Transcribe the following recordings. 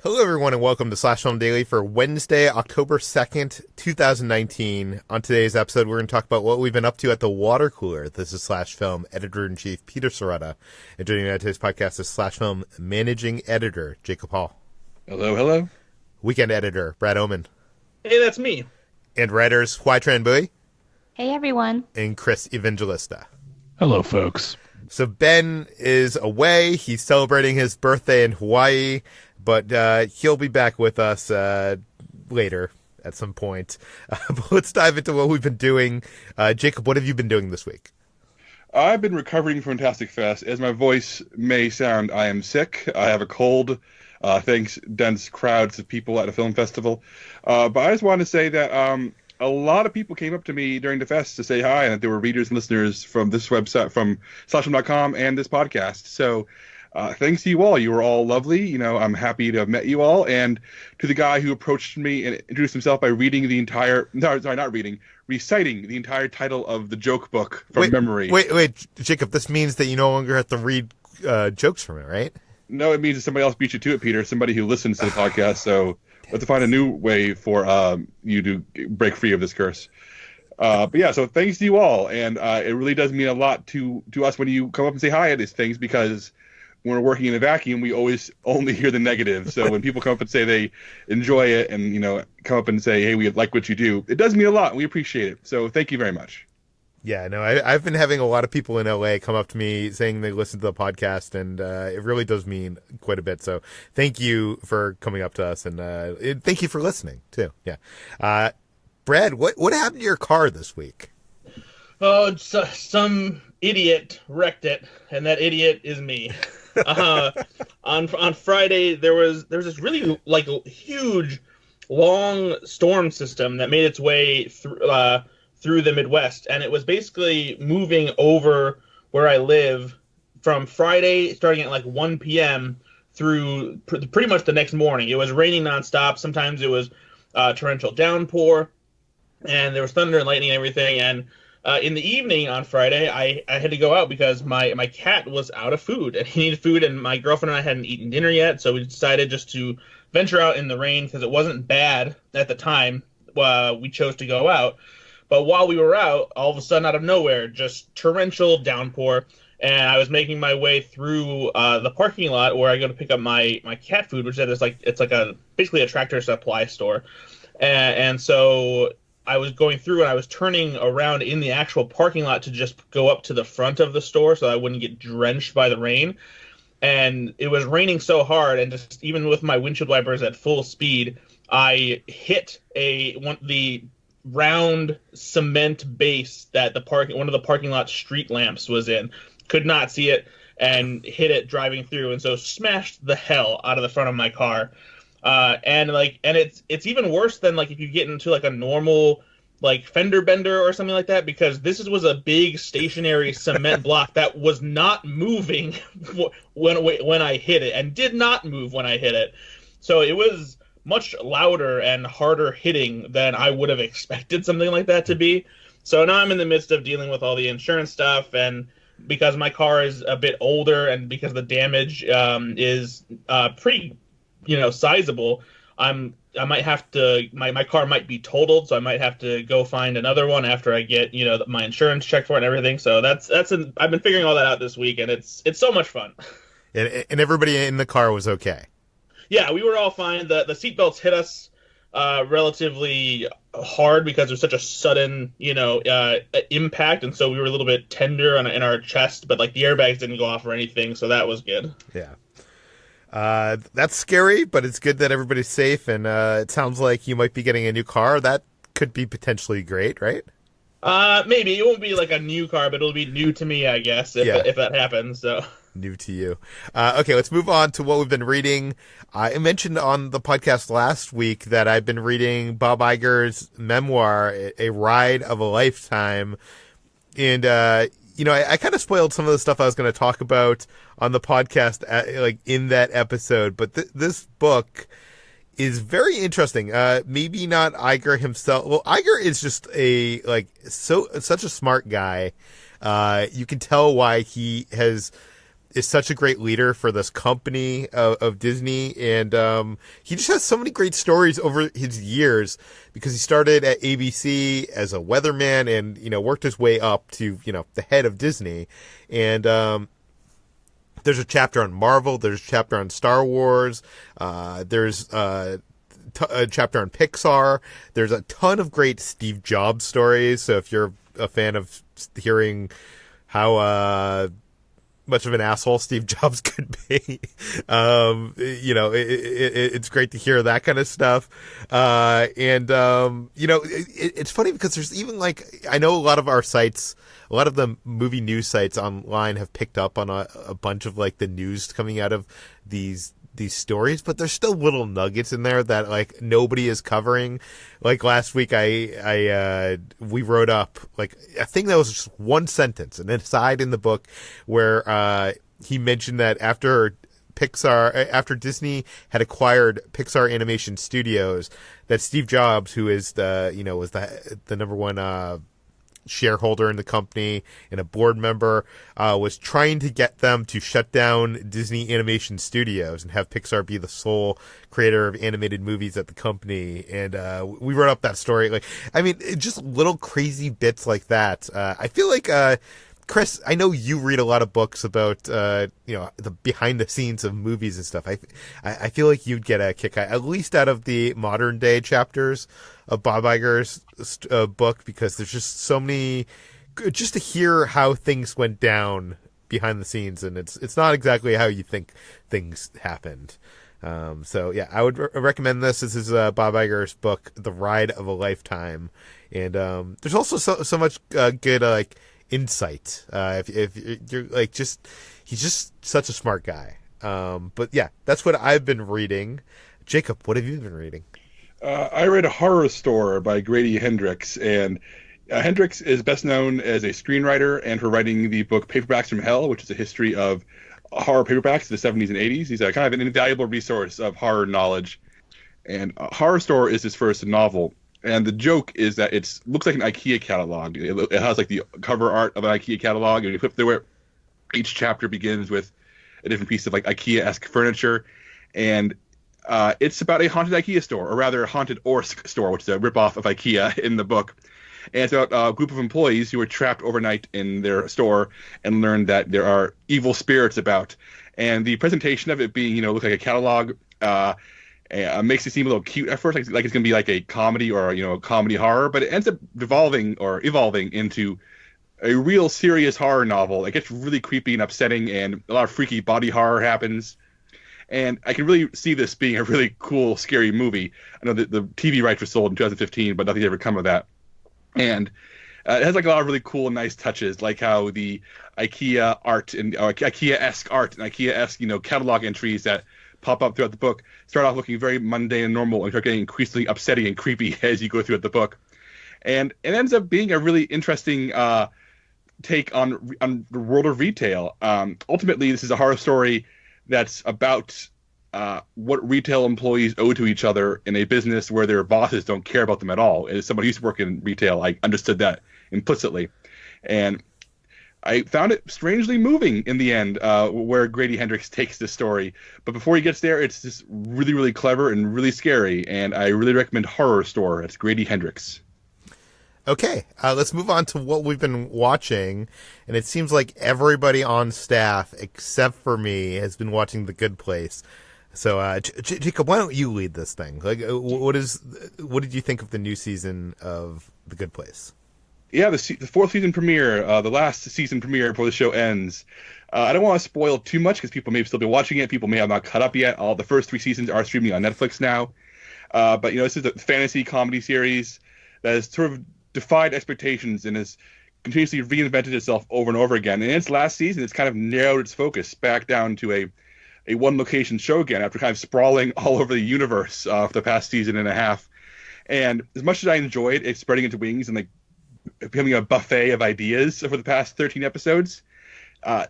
Hello, everyone, and welcome to Slash Film Daily for Wednesday, October 2nd, 2019. On today's episode, we're going to talk about what we've been up to at the water cooler. This is Slash Film Editor-in-Chief Peter Sciretta. And joining me on today's podcast is Slash Film Managing Editor Jacob Hall. Hello, hello. Weekend Editor Brad Oman. Hey, that's me. And writers Hoai-Tran and Hey, everyone. and Chris Evangelista. Hello, folks. So Ben is away. He's celebrating his birthday in Hawaii, but he'll be back with us later at some point. But let's dive into what we've been doing. Jacob, what have you been doing this week? I've been recovering from Fantastic Fest. As my voice may sound, I am sick. I have a cold, thanks dense crowds of people at a film festival. But I just wanted to say that a lot of people came up to me during the fest to say hi, and that they were readers and listeners from this website, from slashfilm.com and this podcast. So thanks to you all. You were all lovely. You know, I'm happy to have met you all. And to the guy who approached me and introduced himself by reciting the entire title of the joke book from memory. Wait, Jacob, this means that you no longer have to read jokes from it, right? No, it means that somebody else beat you to it, Peter. Somebody who listens to the podcast. So we have to find a new way for you to break free of this curse. But yeah, so thanks to you all. And it really does mean a lot to us when you come up and say hi at these things, because when we're working in a vacuum, we always only hear the negative. So when people come up and say they enjoy it and, you know, come up and say, hey, we like what you do, it does mean a lot, and we appreciate it. So thank you very much. Yeah, no, I've been having a lot of people in LA come up to me saying they listen to the podcast, and it really does mean quite a bit. So thank you for coming up to us, and thank you for listening, too. Yeah. Brad, what happened to your car this week? Oh, some idiot wrecked it, and that idiot is me. On Friday, there was this really huge, long storm system that made its way through the Midwest, and it was basically moving over where I live from Friday, starting at 1 p.m. through pretty much the next morning. It was raining nonstop. Sometimes it was torrential downpour, and there was thunder and lightning and everything. And in the evening on Friday, I had to go out because my cat was out of food, and he needed food, and my girlfriend and I hadn't eaten dinner yet, so we decided just to venture out in the rain because it wasn't bad at the time. We chose to go out. But while we were out, all of a sudden, out of nowhere, just torrential downpour, and I was making my way through the parking lot where I go to pick up my cat food, which is basically a Tractor Supply store, and so I was going through and I was turning around in the actual parking lot to just go up to the front of the store so I wouldn't get drenched by the rain, and it was raining so hard, and just even with my windshield wipers at full speed, I hit the round cement base that one of the parking lot street lamps was in. Could not see it and hit it driving through, and so smashed the hell out of the front of my car. And it's even worse than if you get into a normal fender bender or something like that, because this was a big stationary cement block that was not moving when I hit it, and did not move when I hit it. So it was much louder and harder hitting than I would have expected something like that to be. So now I'm in the midst of dealing with all the insurance stuff, and because my car is a bit older and because the damage is pretty sizable, I might have to, my car might be totaled, so I might have to go find another one after I get my insurance checked for it and everything. So I've been figuring all that out this week, and it's so much fun. And everybody in the car was okay. Yeah, we were all fine. The seatbelts hit us relatively hard because it was such a sudden, impact, and so we were a little bit tender in our chest, but the airbags didn't go off or anything, so that was good. Yeah. That's scary, but it's good that everybody's safe, and it sounds like you might be getting a new car. That could be potentially great, right? Maybe. It won't be a new car, but it'll be new to me, I guess, if that happens, so... New to you. Okay, let's move on to what we've been reading. I mentioned on the podcast last week that I've been reading Bob Iger's memoir, A Ride of a Lifetime. And, I kind of spoiled some of the stuff I was going to talk about on the podcast, in that episode. But this book is very interesting. Maybe not Iger himself. Well, Iger is just such a smart guy. You can tell why he has is such a great leader for this company of Disney, and he just has so many great stories over his years because he started at ABC as a weatherman and worked his way up to the head of Disney, and there's a chapter on Marvel, there's a chapter on Star Wars, there's a chapter on Pixar. There's a ton of great Steve Jobs stories. So if you're a fan of hearing how much of an asshole Steve Jobs could be, it's great to hear that kind of stuff. It's funny because there's even I know a lot of our sites, a lot of the movie news sites online have picked up on a bunch of the news coming out of these stories, but there's still little nuggets in there that nobody is covering. Last week we wrote up a thing that was just one sentence, an aside in the book where he mentioned that after Disney had acquired Pixar Animation Studios, that Steve Jobs, who is was the number one shareholder in the company and a board member, was trying to get them to shut down Disney Animation Studios and have Pixar be the sole creator of animated movies at the company. And we wrote up that story. Just little crazy bits like that. I feel like Chris, I know you read a lot of books about the behind the scenes of movies and stuff. I feel like you'd get a kick at least out of the modern day chapters of Bob Iger's book, because there's just so many, just to hear how things went down behind the scenes, and it's not exactly how you think things happened. So yeah, I would recommend this. This is Bob Iger's book, The Ride of a Lifetime, and there's also so much good insight. If you're he's just such a smart guy. But yeah, that's what I've been reading. Jacob, what have you been reading? I read Horrorstor by Grady Hendrix, and Hendrix is best known as a screenwriter and for writing the book Paperbacks from Hell, which is a history of horror paperbacks in the 70s and 80s. He's kind of an invaluable resource of horror knowledge. And Horrorstor is his first novel. And the joke is that it looks like an IKEA catalog. It has the cover art of an IKEA catalog, and you flip through it. Each chapter begins with a different piece of IKEA-esque furniture. And it's about a haunted IKEA store, or rather a haunted Orsk store, which is a ripoff of IKEA in the book. And it's about a group of employees who are trapped overnight in their store and learn that there are evil spirits about. And the presentation of it being, look like a catalog, makes it seem a little cute at first, like it's going to be a comedy or, a comedy horror, but it ends up evolving into a real serious horror novel. It gets really creepy and upsetting, and a lot of freaky body horror happens. And I can really see this being a really cool, scary movie. I know that the TV rights were sold in 2015, but nothing's ever come of that. And it has a lot of really cool and nice touches, like how the IKEA art and IKEA-esque art and IKEA-esque, catalog entries that pop up throughout the book start off looking very mundane and normal and start getting increasingly upsetting and creepy as you go throughout the book. And it ends up being a really interesting take on the world of retail. Ultimately, this is a horror story that's about what retail employees owe to each other in a business where their bosses don't care about them at all. As somebody who used to work in retail, I understood that implicitly. And I found it strangely moving in the end, where Grady Hendrix takes this story. But before he gets there, it's just really, really clever and really scary. And I really recommend Horrorstor. It's Grady Hendrix. Okay, let's move on to what we've been watching. And it seems like everybody on staff, except for me, has been watching The Good Place. So, Jacob, why don't you lead this thing? What did you think of the new season of The Good Place? Yeah, the fourth season premiere, the last season premiere before the show ends. I don't want to spoil too much because people may still be watching it. People may have not caught up yet. All the first 3 seasons are streaming on Netflix now. But this is a fantasy comedy series that has sort of defied expectations and has continuously reinvented itself over and over again. And in its last season, it's kind of narrowed its focus back down to a one-location show again after kind of sprawling all over the universe for the past season and a half. And as much as I enjoyed it spreading its wings and becoming a buffet of ideas for the past 13 episodes,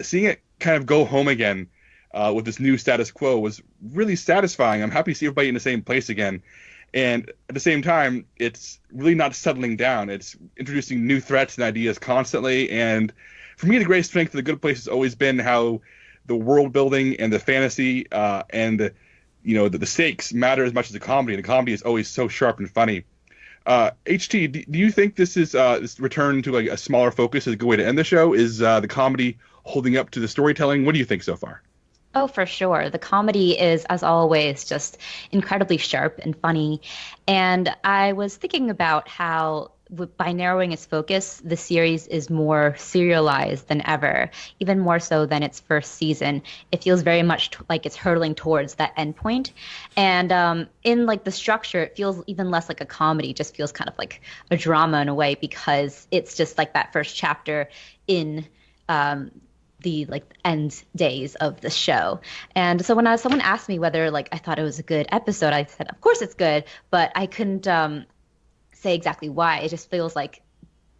seeing it kind of go home again with this new status quo was really satisfying. I'm happy to see everybody in the same place again. And at the same time, it's really not settling down. It's introducing new threats and ideas constantly. And for me, the greatest strength of The Good Place has always been how the world building and the fantasy and the stakes matter as much as the comedy, and the comedy is always so sharp and funny. HT, do you think this is this return to like a smaller focus is a good way to end the show? Is the comedy holding up to the storytelling? What do you think so far? Oh, for sure. The comedy is, as always, just incredibly sharp and funny. And I was thinking about how by narrowing its focus, the series is more serialized than ever, even more so than its first season. It feels very much like it's hurtling towards that endpoint. And in like the structure, it feels even less like a comedy, just feels kind of like a drama in a way, because it's just like that first chapter in the like end days of the show. And so when someone asked me whether like I thought it was a good episode, I said, of course it's good, but I couldn't say exactly why. It just feels like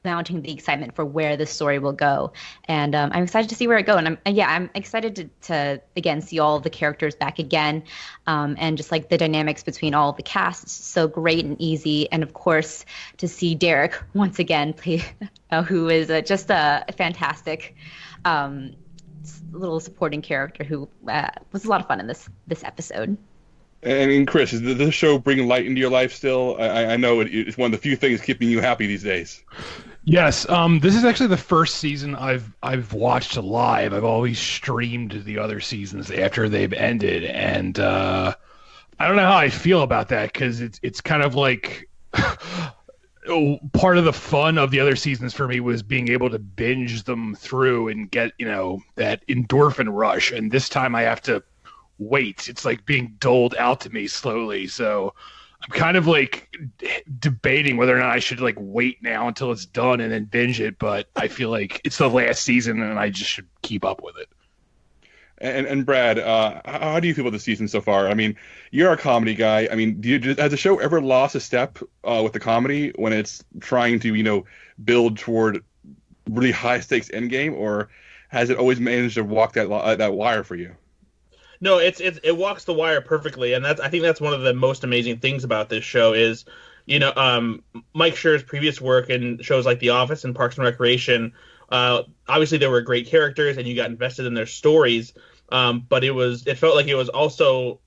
mounting the excitement for where the story will go. And I'm excited to see where it goes. And I'm excited to again see all the characters back again, and just like the dynamics between all of the cast. It's so great and easy. And of course, to see Derek once again play, who is just a fantastic little supporting character who was a lot of fun in this episode. And Chris, is this show bringing light into your life still? I know it's one of the few things keeping you happy these days. Yes, this is actually the first season I've watched live. I've always streamed the other seasons after they've ended, and I don't know how I feel about that, because it's kind of like part of the fun of the other seasons for me was being able to binge them through and get that endorphin rush, and this time I have to wait. It's like being doled out to me slowly, so I'm kind of like debating whether or not I should like wait now until it's done and then binge it, but I feel like it's the last season and I just should keep up with it. And Brad, how do you feel about the season so far? I mean, you're a comedy guy. I mean, has the show ever lost a step with the comedy when it's trying to build toward really high stakes endgame, or has it always managed to walk that wire for you? No, it walks the wire perfectly, and I think that's one of the most amazing things about this show is, Mike Schur's previous work in shows like The Office and Parks and Recreation. Obviously, there were great characters, and you got invested in their stories. But it felt like it was also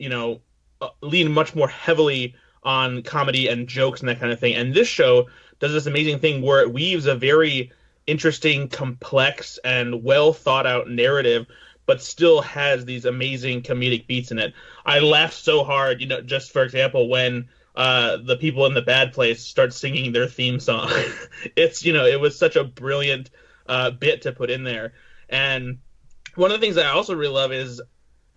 leaned much more heavily on comedy and jokes and that kind of thing. And this show does this amazing thing where it weaves a very interesting, complex, and well thought out narrative, but still has these amazing comedic beats in it. I laughed so hard, just for example, when the people in the bad place start singing their theme song. It was such a brilliant bit to put in there. And one of the things that I also really love is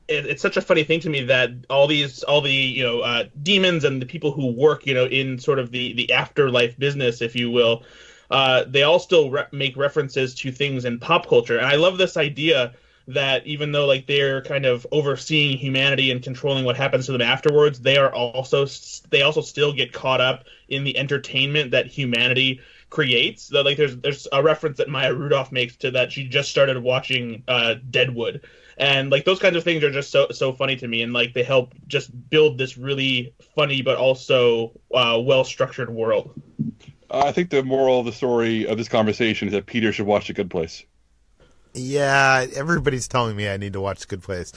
it's such a funny thing to me that all the demons and the people who work in sort of the afterlife business, if you will, they all still make references to things in pop culture. And I love this idea that even though like they're kind of overseeing humanity and controlling what happens to them afterwards, they also still get caught up in the entertainment that humanity creates. So, like there's a reference that Maya Rudolph makes to that she just started watching Deadwood, and like those kinds of things are just so funny to me, and like they help just build this really funny but also well structured world. I think the moral of the story of this conversation is that Peter should watch The Good Place. Yeah, everybody's telling me I need to watch The Good Place.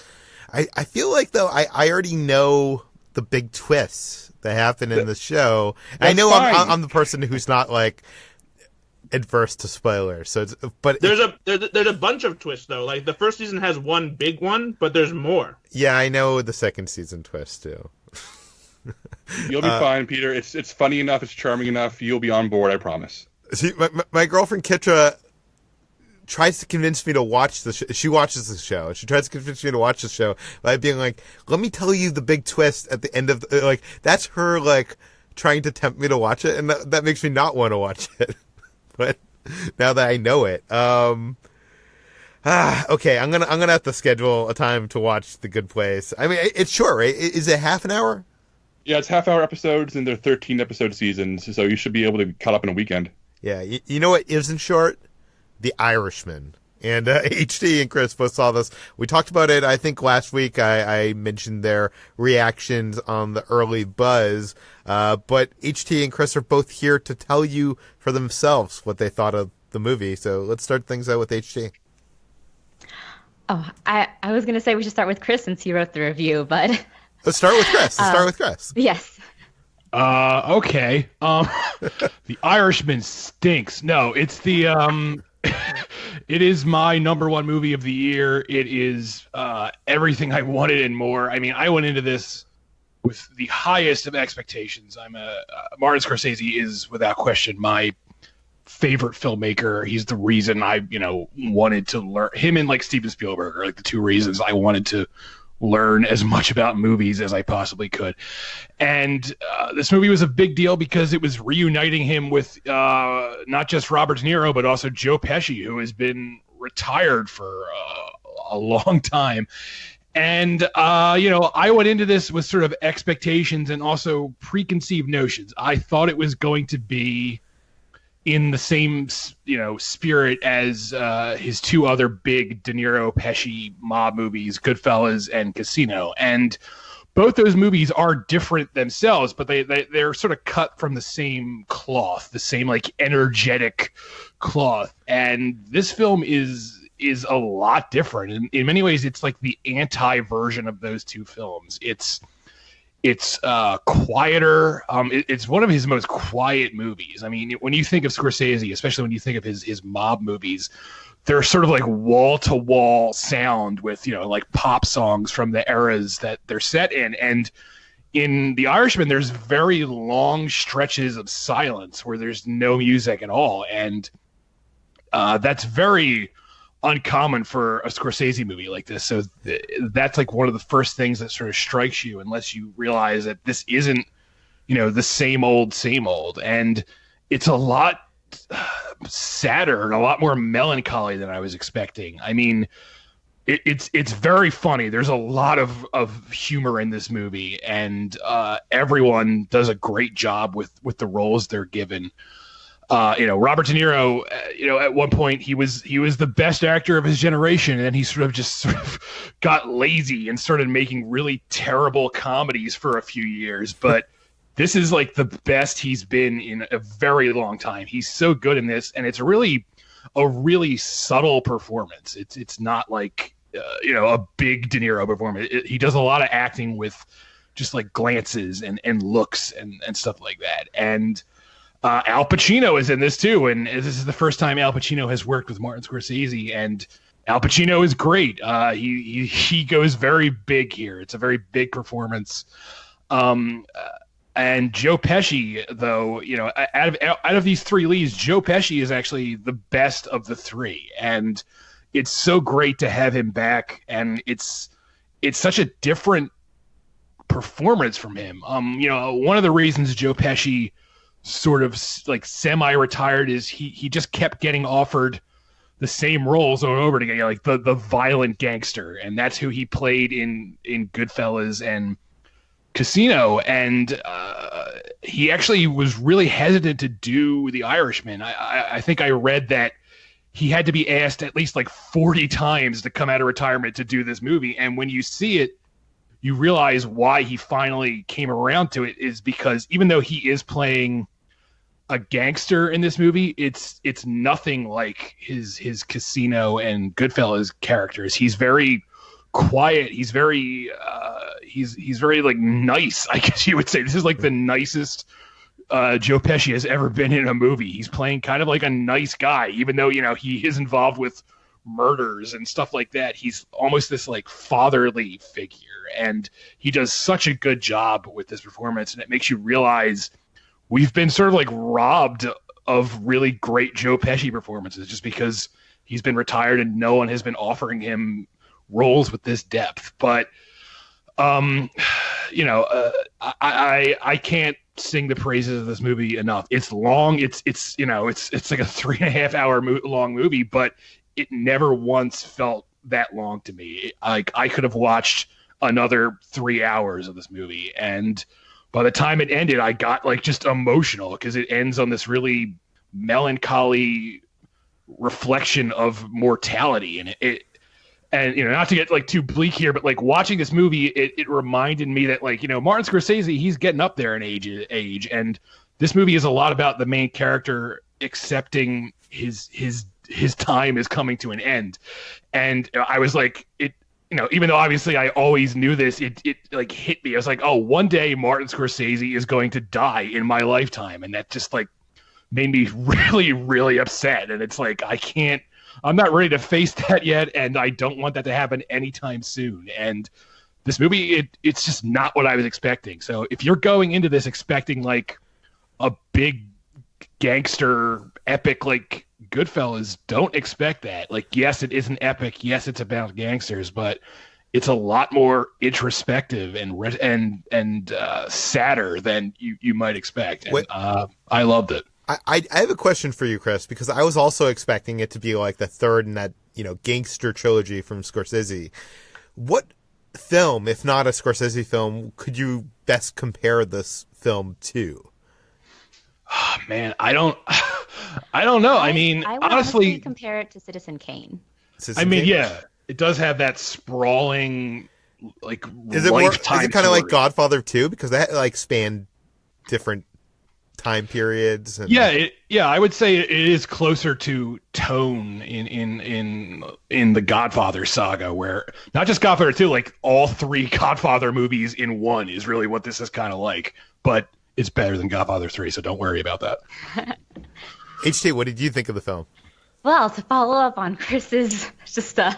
I feel like, though, I already know the big twists that happen in the show. I know I'm the person who's not, like, adverse to spoilers. So, there's a bunch of twists, though. Like, the first season has one big one, but there's more. Yeah, I know the second season twist, too. You'll be fine, Peter. It's funny enough. It's charming enough. You'll be on board, I promise. See, my girlfriend, Kitra, tries to convince me to watch the show. She watches the show. She tries to convince me to watch the show by being like, let me tell you the big twist at the end of like, that's her like trying to tempt me to watch it. And that makes me not want to watch it. But now that I know it, okay, I'm going to have to schedule a time to watch The Good Place. I mean, it's short, right? Is it half an hour? Yeah, it's half-hour episodes, and they're 13-episode seasons, so you should be able to cut up in a weekend. Yeah, you know what isn't short? The Irishman. And HT and Chris both saw this. We talked about it, I think, last week. I mentioned their reactions on the early buzz. But HT and Chris are both here to tell you for themselves what they thought of the movie. So let's start things out with HT. Oh, I was going to say we should start with Chris since he wrote the review, but Let's start with Chris. Yes. Okay. The Irishman stinks. No, it's the it is my number one movie of the year. It is everything I wanted and more. I mean, I went into this with the highest of expectations. Martin Scorsese is without question my favorite filmmaker. He's the reason I, wanted to learn. Him and like Steven Spielberg are like the two reasons I wanted to learn as much about movies as I possibly could. And this movie was a big deal because it was reuniting him with not just Robert De Niro, but also Joe Pesci, who has been retired for a long time. And, I went into this with sort of expectations and also preconceived notions. I thought it was going to be in the same, spirit as his two other big De Niro Pesci mob movies, Goodfellas and Casino. And both those movies are different themselves, but they're sort of cut from the same cloth, the same like energetic cloth. And this film is a lot different. In many ways, it's like the anti-version of those two films. It's quieter. It's one of his most quiet movies. I mean, when you think of Scorsese, especially when you think of his mob movies, they're sort of like wall-to-wall sound with, like pop songs from the eras that they're set in. And in The Irishman, there's very long stretches of silence where there's no music at all. And that's very uncommon for a Scorsese movie like this. So that's like one of the first things that sort of strikes you, unless you realize that this isn't, the same old. And it's a lot sadder and a lot more melancholy than I was expecting. I mean, it's very funny. There's a lot of humor in this movie, and everyone does a great job with the roles they're given. Robert De Niro, at one point he was the best actor of his generation, and then he sort of got lazy and started making really terrible comedies for a few years. But this is like the best he's been in a very long time. He's so good in this, and it's a really subtle performance. It's not like a big De Niro performance. He does a lot of acting with just like glances and looks and stuff like that. And Al Pacino is in this too, and this is the first time Al Pacino has worked with Martin Scorsese, and Al Pacino is great. He goes very big here. It's a very big performance. And Joe Pesci, though, out of these three leads, Joe Pesci is actually the best of the three, and it's so great to have him back. And it's such a different performance from him. One of the reasons Joe Pesci sort of like semi-retired is he just kept getting offered the same roles over and over again, like the violent gangster, and that's who he played in Goodfellas and Casino. And he actually was really hesitant to do The Irishman. I think I read that he had to be asked at least like 40 times to come out of retirement to do this movie. And when you see it, you realize why he finally came around to it is because even though he is playing a gangster in this movie, it's nothing like his Casino and Goodfellas characters. He's very quiet. He's very he's very like nice, I guess you would say. This is like the nicest Joe Pesci has ever been in a movie. He's playing kind of like a nice guy, even though he is involved with murders and stuff like that. He's almost this like fatherly figure, and he does such a good job with this performance, and it makes you realize we've been sort of like robbed of really great Joe Pesci performances just because he's been retired and no one has been offering him roles with this depth. But I can't sing the praises of this movie enough. It's long. It's like a 3.5 hour long movie, but it never once felt that long to me. I could have watched another 3 hours of this movie, and by the time it ended, I got like just emotional because it ends on this really melancholy reflection of mortality. And not to get like too bleak here, but like watching this movie, it reminded me that like, Martin Scorsese, he's getting up there in age. And this movie is a lot about the main character accepting his his time is coming to an end. And I was like, even though obviously I always knew this, it like hit me. I was like, oh, one day Martin Scorsese is going to die in my lifetime. And that just like made me really, really upset. And it's like, I'm not ready to face that yet. And I don't want that to happen anytime soon. And this movie, it's just not what I was expecting. So if you're going into this expecting like a big gangster epic like Goodfellas, don't expect that. Like, yes, it is an epic. Yes, it's about gangsters, but it's a lot more introspective and sadder than you might expect. And I loved it. I have a question for you, Chris, because I was also expecting it to be like the third in that gangster trilogy from Scorsese. What film, if not a Scorsese film, could you best compare this film to? Oh, man, I don't know. I mean, I would honestly compare it to Citizen Kane. Yeah, it does have that sprawling, like, is it kind of like Godfather 2? Because that like spanned different time periods. And... Yeah, I would say it is closer to tone in the Godfather saga, where not just Godfather 2, like all three Godfather movies in one is really what this is kind of like. But it's better than Godfather 3, so don't worry about that. HT, what did you think of the film? Well, to follow up on Chris's just a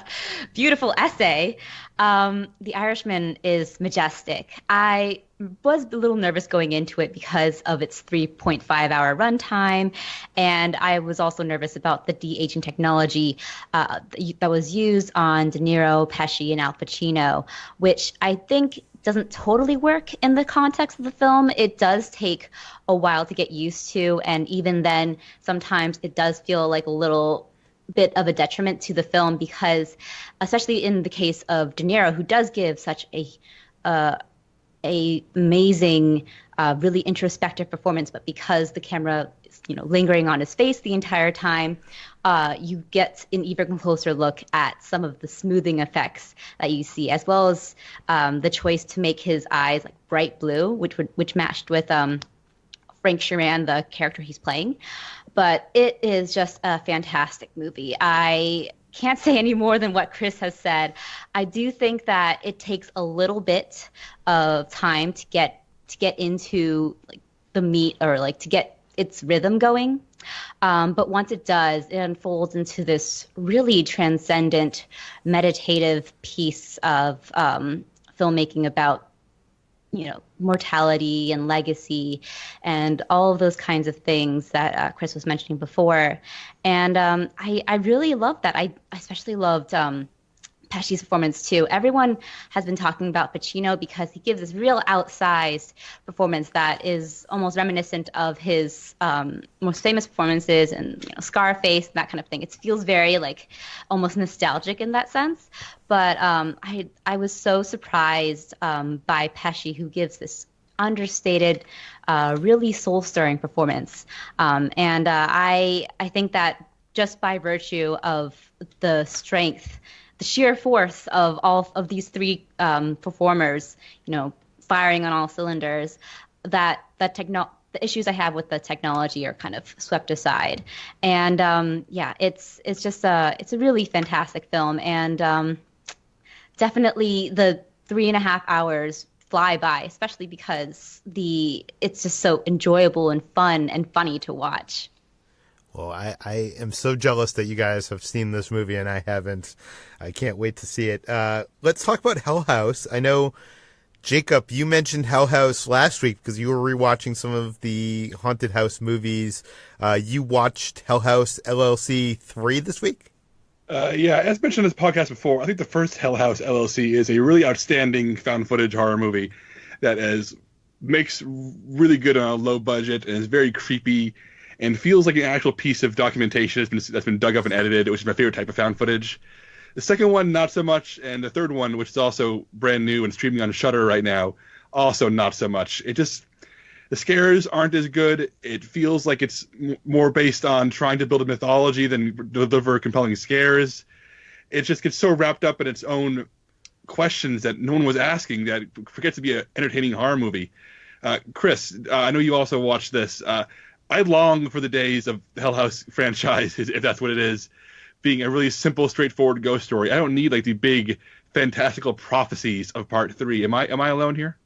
beautiful essay, The Irishman is majestic. I was a little nervous going into it because of its 3.5-hour runtime, and I was also nervous about the de-aging technology that was used on De Niro, Pesci, and Al Pacino, which I think doesn't totally work in the context of the film. It does take a while to get used to, and even then, sometimes it does feel like a little bit of a detriment to the film because, especially in the case of De Niro, who does give such a amazing, really introspective performance, but because the camera is, lingering on his face the entire time, you get an even closer look at some of the smoothing effects that you see, as well as the choice to make his eyes like bright blue, which matched with Frank Sheeran, the character he's playing. But it is just a fantastic movie. I can't say any more than what Chris has said. I do think that it takes a little bit of time to get into like the meat, or like to get its rhythm going. But once it does, it unfolds into this really transcendent, meditative piece of filmmaking about, mortality and legacy and all of those kinds of things that Chris was mentioning before. And I really loved that. I especially loved Pesci's performance too. Everyone has been talking about Pacino because he gives this real outsized performance that is almost reminiscent of his most famous performances and Scarface and that kind of thing. It feels very like almost nostalgic in that sense. But I was so surprised by Pesci, who gives this understated, really soul-stirring performance. And I think that just by virtue of the strength, the sheer force of all of these three performers, firing on all cylinders, that the issues I have with the technology are kind of swept aside. And it's a really fantastic film, and definitely the 3.5 hours fly by, especially because it's just so enjoyable and fun and funny to watch. Well, I am so jealous that you guys have seen this movie and I haven't. I can't wait to see it. Let's talk about Hell House. I know, Jacob, you mentioned Hell House last week because you were rewatching some of the Haunted House movies. You watched Hell House LLC 3 this week? As mentioned in this podcast before, I think the first Hell House LLC is a really outstanding found footage horror movie that makes really good on a low budget and is very creepy and feels like an actual piece of documentation that's been dug up and edited, which is my favorite type of found footage. The second one, not so much, and the third one, which is also brand new and streaming on Shudder right now, also not so much. The scares aren't as good. It feels like it's more based on trying to build a mythology than deliver compelling scares. It just gets so wrapped up in its own questions that no one was asking that it forgets to be an entertaining horror movie. Chris, I know you also watched this. I long for the days of the Hell House franchise, if that's what it is, being a really simple, straightforward ghost story. I don't need like the big fantastical prophecies of part 3. Am I alone here?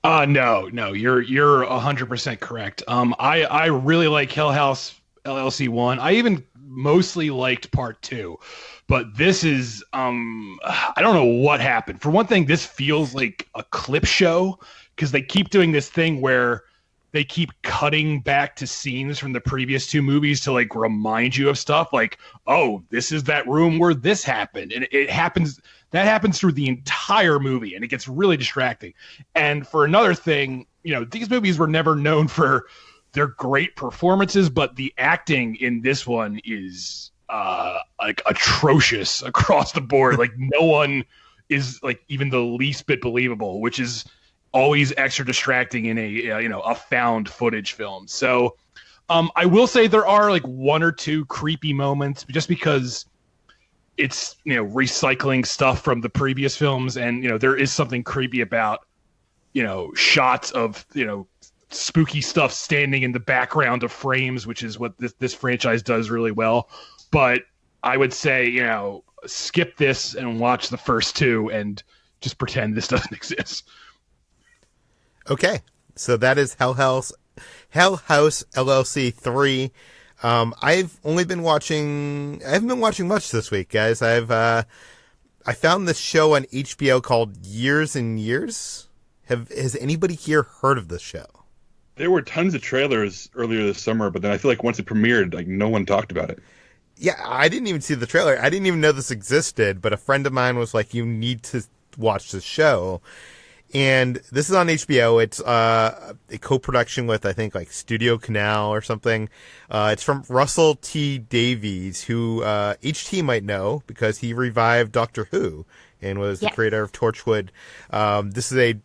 No, you're 100% correct. I really like Hell House LLC 1. I even mostly liked part 2, but this is I don't know what happened. For one thing, this feels like a clip show because they keep doing this thing where they keep cutting back to scenes from the previous 2 movies to like remind you of stuff like, oh, this is that room where this happened. And it happens through the entire movie, and it gets really distracting. And for another thing, these movies were never known for their great performances, but the acting in this one is like atrocious across the board. Like no one is like even the least bit believable, which is always extra distracting in a found footage film. So I will say there are like 1 or 2 creepy moments just because it's recycling stuff from the previous films, and there is something creepy about shots of spooky stuff standing in the background of frames, which is what this franchise does really well. But I would say skip this and watch the first 2 and just pretend this doesn't exist. Okay, so that is Hell House LLC 3. I haven't been watching much this week, guys. I found this show on HBO called Years and Years. Has anybody here heard of this show? There were tons of trailers earlier this summer, but then I feel like once it premiered, like no one talked about it. Yeah, I didn't even see the trailer. I didn't even know this existed, but a friend of mine was like, you need to watch this show. And this is on HBO. It's a co-production with, I think, like Studio Canal or something. It's from Russell T. Davies, who HT might know because he revived Doctor Who and was the creator of Torchwood. This is a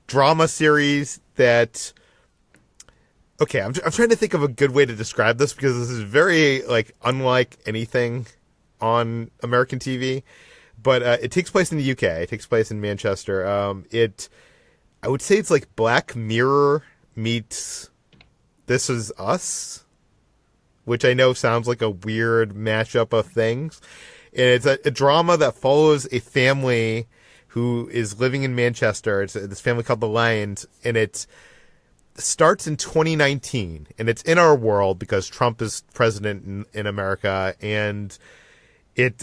drama series that... Okay, I'm trying to think of a good way to describe this because this is very like unlike anything on American TV. But it takes place in the UK. It takes place in Manchester. I would say it's like Black Mirror meets This Is Us, which I know sounds like a weird mashup of things. And it's a drama that follows a family who is living in Manchester. It's this family called the Lions, and it starts in 2019, and it's in our world because Trump is president in America, and it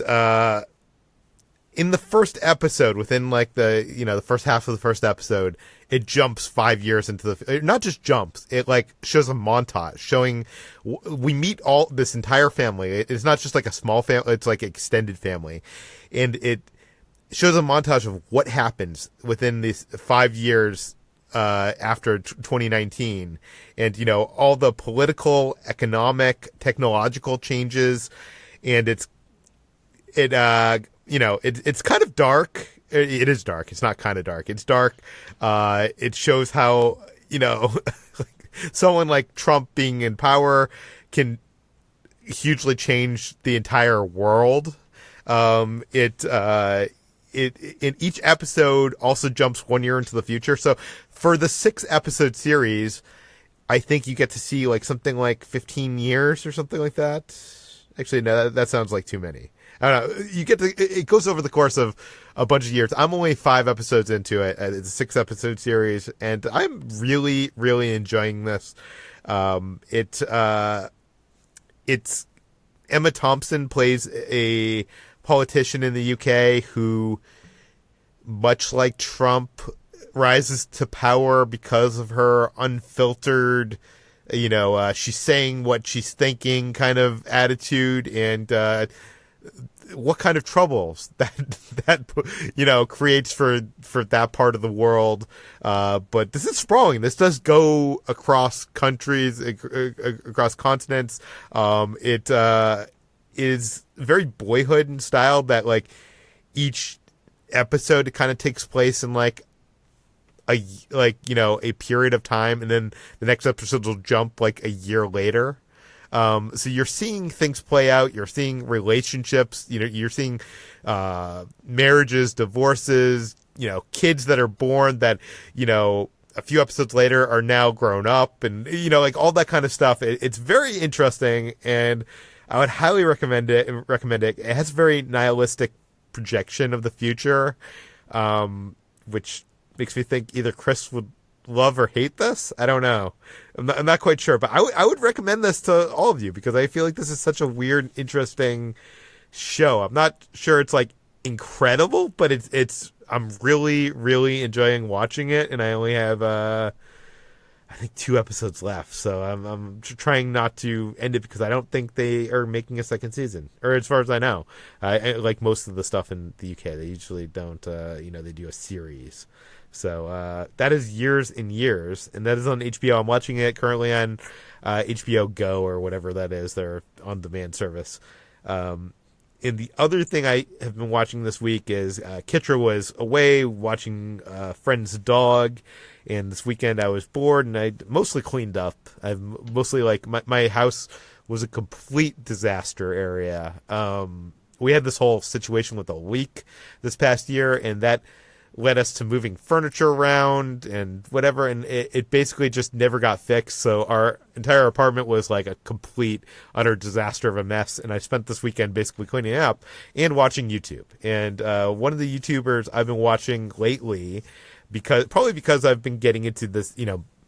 in the first episode, within like the first half of the first episode, it jumps 5 years into the, not just jumps, it like shows a montage showing, we meet all this entire family. It's not just like a small family, it's like extended family. And it shows a montage of what happens within these 5 years after 2019, and all the political, economic, technological changes, and it's kind of dark. It is dark. It's not kind of dark. It's dark. It shows how someone like Trump being in power can hugely change the entire world. It in each episode also jumps 1 year into the future. So for the 6 episode series, I think you get to see like something like 15 years or something like that. Actually, no, that sounds like too many. I don't know. It goes over the course of a bunch of years. I'm only 5 episodes into it. It's a 6 episode series, and I'm really, really enjoying this. It's Emma Thompson plays a politician in the UK who, much like Trump, rises to power because of her unfiltered, she's saying what she's thinking kind of attitude, and what kind of troubles that creates for that part of the world. But this is sprawling. This does go across countries, across continents. It is very Boyhood in style, that like each episode kind of takes place in like a period of time, and then the next episode will jump like a year later. So you're seeing things play out. You're seeing relationships. You're seeing marriages, divorces. Kids that are born that a few episodes later are now grown up, and like all that kind of stuff. It's very interesting, and I would highly recommend it. It has a very nihilistic projection of the future, which makes me think either Chris would love or hate this. I don't know. I'm not quite sure, but I would recommend this to all of you because I feel like this is such a weird, interesting show. I'm not sure it's like incredible, but it's I'm really, really enjoying watching it, and I only have I think 2 episodes left, so I'm trying not to end it because I don't think they are making a second season, or as far as I know. Like most of the stuff in the UK, they usually don't. They do a series. So that is Years and Years, and that is on HBO. I'm watching it currently on HBO Go or whatever that is, their on-demand service. And the other thing I have been watching this week is Kitra was away watching Friend's Dog, and this weekend I was bored and I mostly cleaned up. I've mostly my house was a complete disaster area. We had this whole situation with a leak this past year, and that led us to moving furniture around and whatever, and it basically just never got fixed. So our entire apartment was like a complete, utter disaster of a mess, and I spent this weekend basically cleaning it up and watching YouTube. And one of the YouTubers I've been watching lately, because I've been getting into this,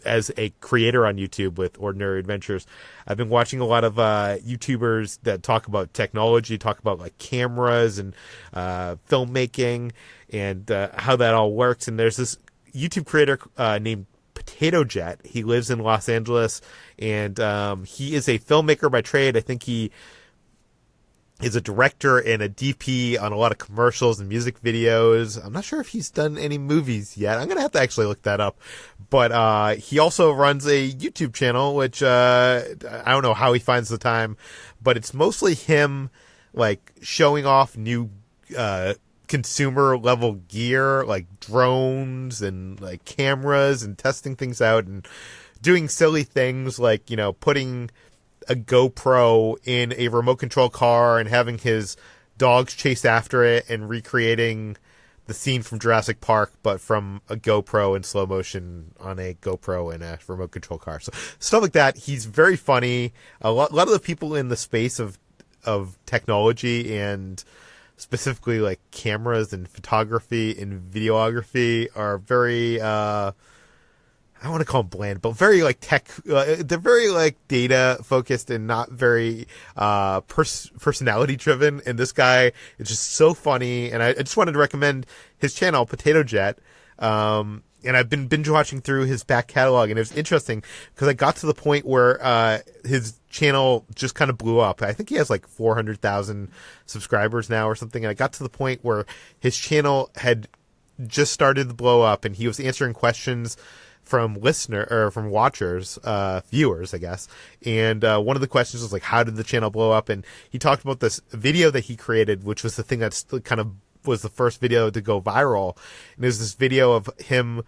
as a creator on YouTube with Ordinary Adventures, I've been watching a lot of YouTubers that talk about technology, talk about like cameras and filmmaking and how that all works. And there's this YouTube creator named Potato Jet. He lives in Los Angeles, and he is a filmmaker by trade. I think he is a director and a DP on a lot of commercials and music videos. I'm not sure if he's done any movies yet. I'm going to have to actually look that up. But he also runs a YouTube channel, which I don't know how he finds the time, but it's mostly him like showing off new consumer level gear, like drones and like cameras, and testing things out and doing silly things like, putting a GoPro in a remote control car and having his dogs chase after it and recreating the scene from Jurassic Park, but from a GoPro in slow motion on a GoPro in a remote control car. So stuff like that. He's very funny. A lot of the people in the space of technology and specifically like cameras and photography and videography are very, I don't want to call them bland, but very like tech. They're very like data focused and not very personality driven. And this guy is just so funny. And I just wanted to recommend his channel, Potato Jet. And I've been binge watching through his back catalog, and it was interesting because I got to the point where his channel just kind of blew up. I think he has like 400,000 subscribers now or something. And I got to the point where his channel had just started to blow up, and he was answering questions from from watchers, viewers, I guess. And one of the questions was like, how did the channel blow up? And he talked about this video that he created, which was the thing that's kind of was the first video to go viral. And there's this video of him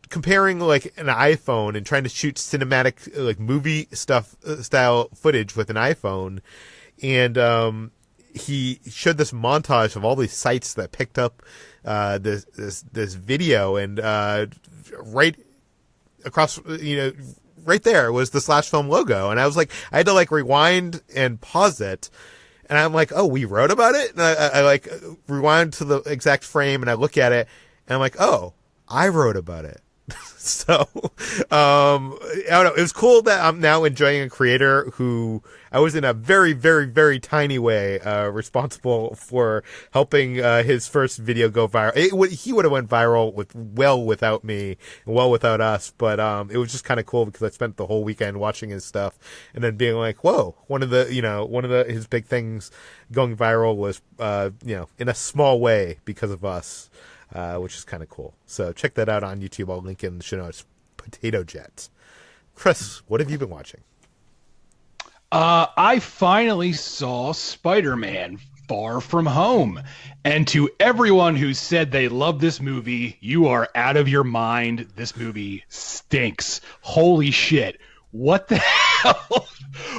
comparing like an iPhone and trying to shoot cinematic like movie stuff style footage with an iPhone. And he showed this montage of all these sites that picked up this video, and right across, right there was the Slash Film logo. And I was like, I had to like rewind and pause it. And I'm like, oh, we wrote about it? And I like rewind to the exact frame, and I look at it, and I'm like, oh, I wrote about it. So, I don't know. It was cool that I'm now enjoying a creator who I was in a very, very, very tiny way responsible for helping his first video go viral. He would have went viral without me, well without us. But it was just kind of cool because I spent the whole weekend watching his stuff and then being like, whoa, one of his big things going viral was in a small way because of us. Which is kind of cool. So check that out on YouTube. I'll link in the show notes. Potato Jet. Chris, what have you been watching? I finally saw Spider-Man Far From Home. And to everyone who said they love this movie, you are out of your mind. This movie stinks. Holy shit. what the hell?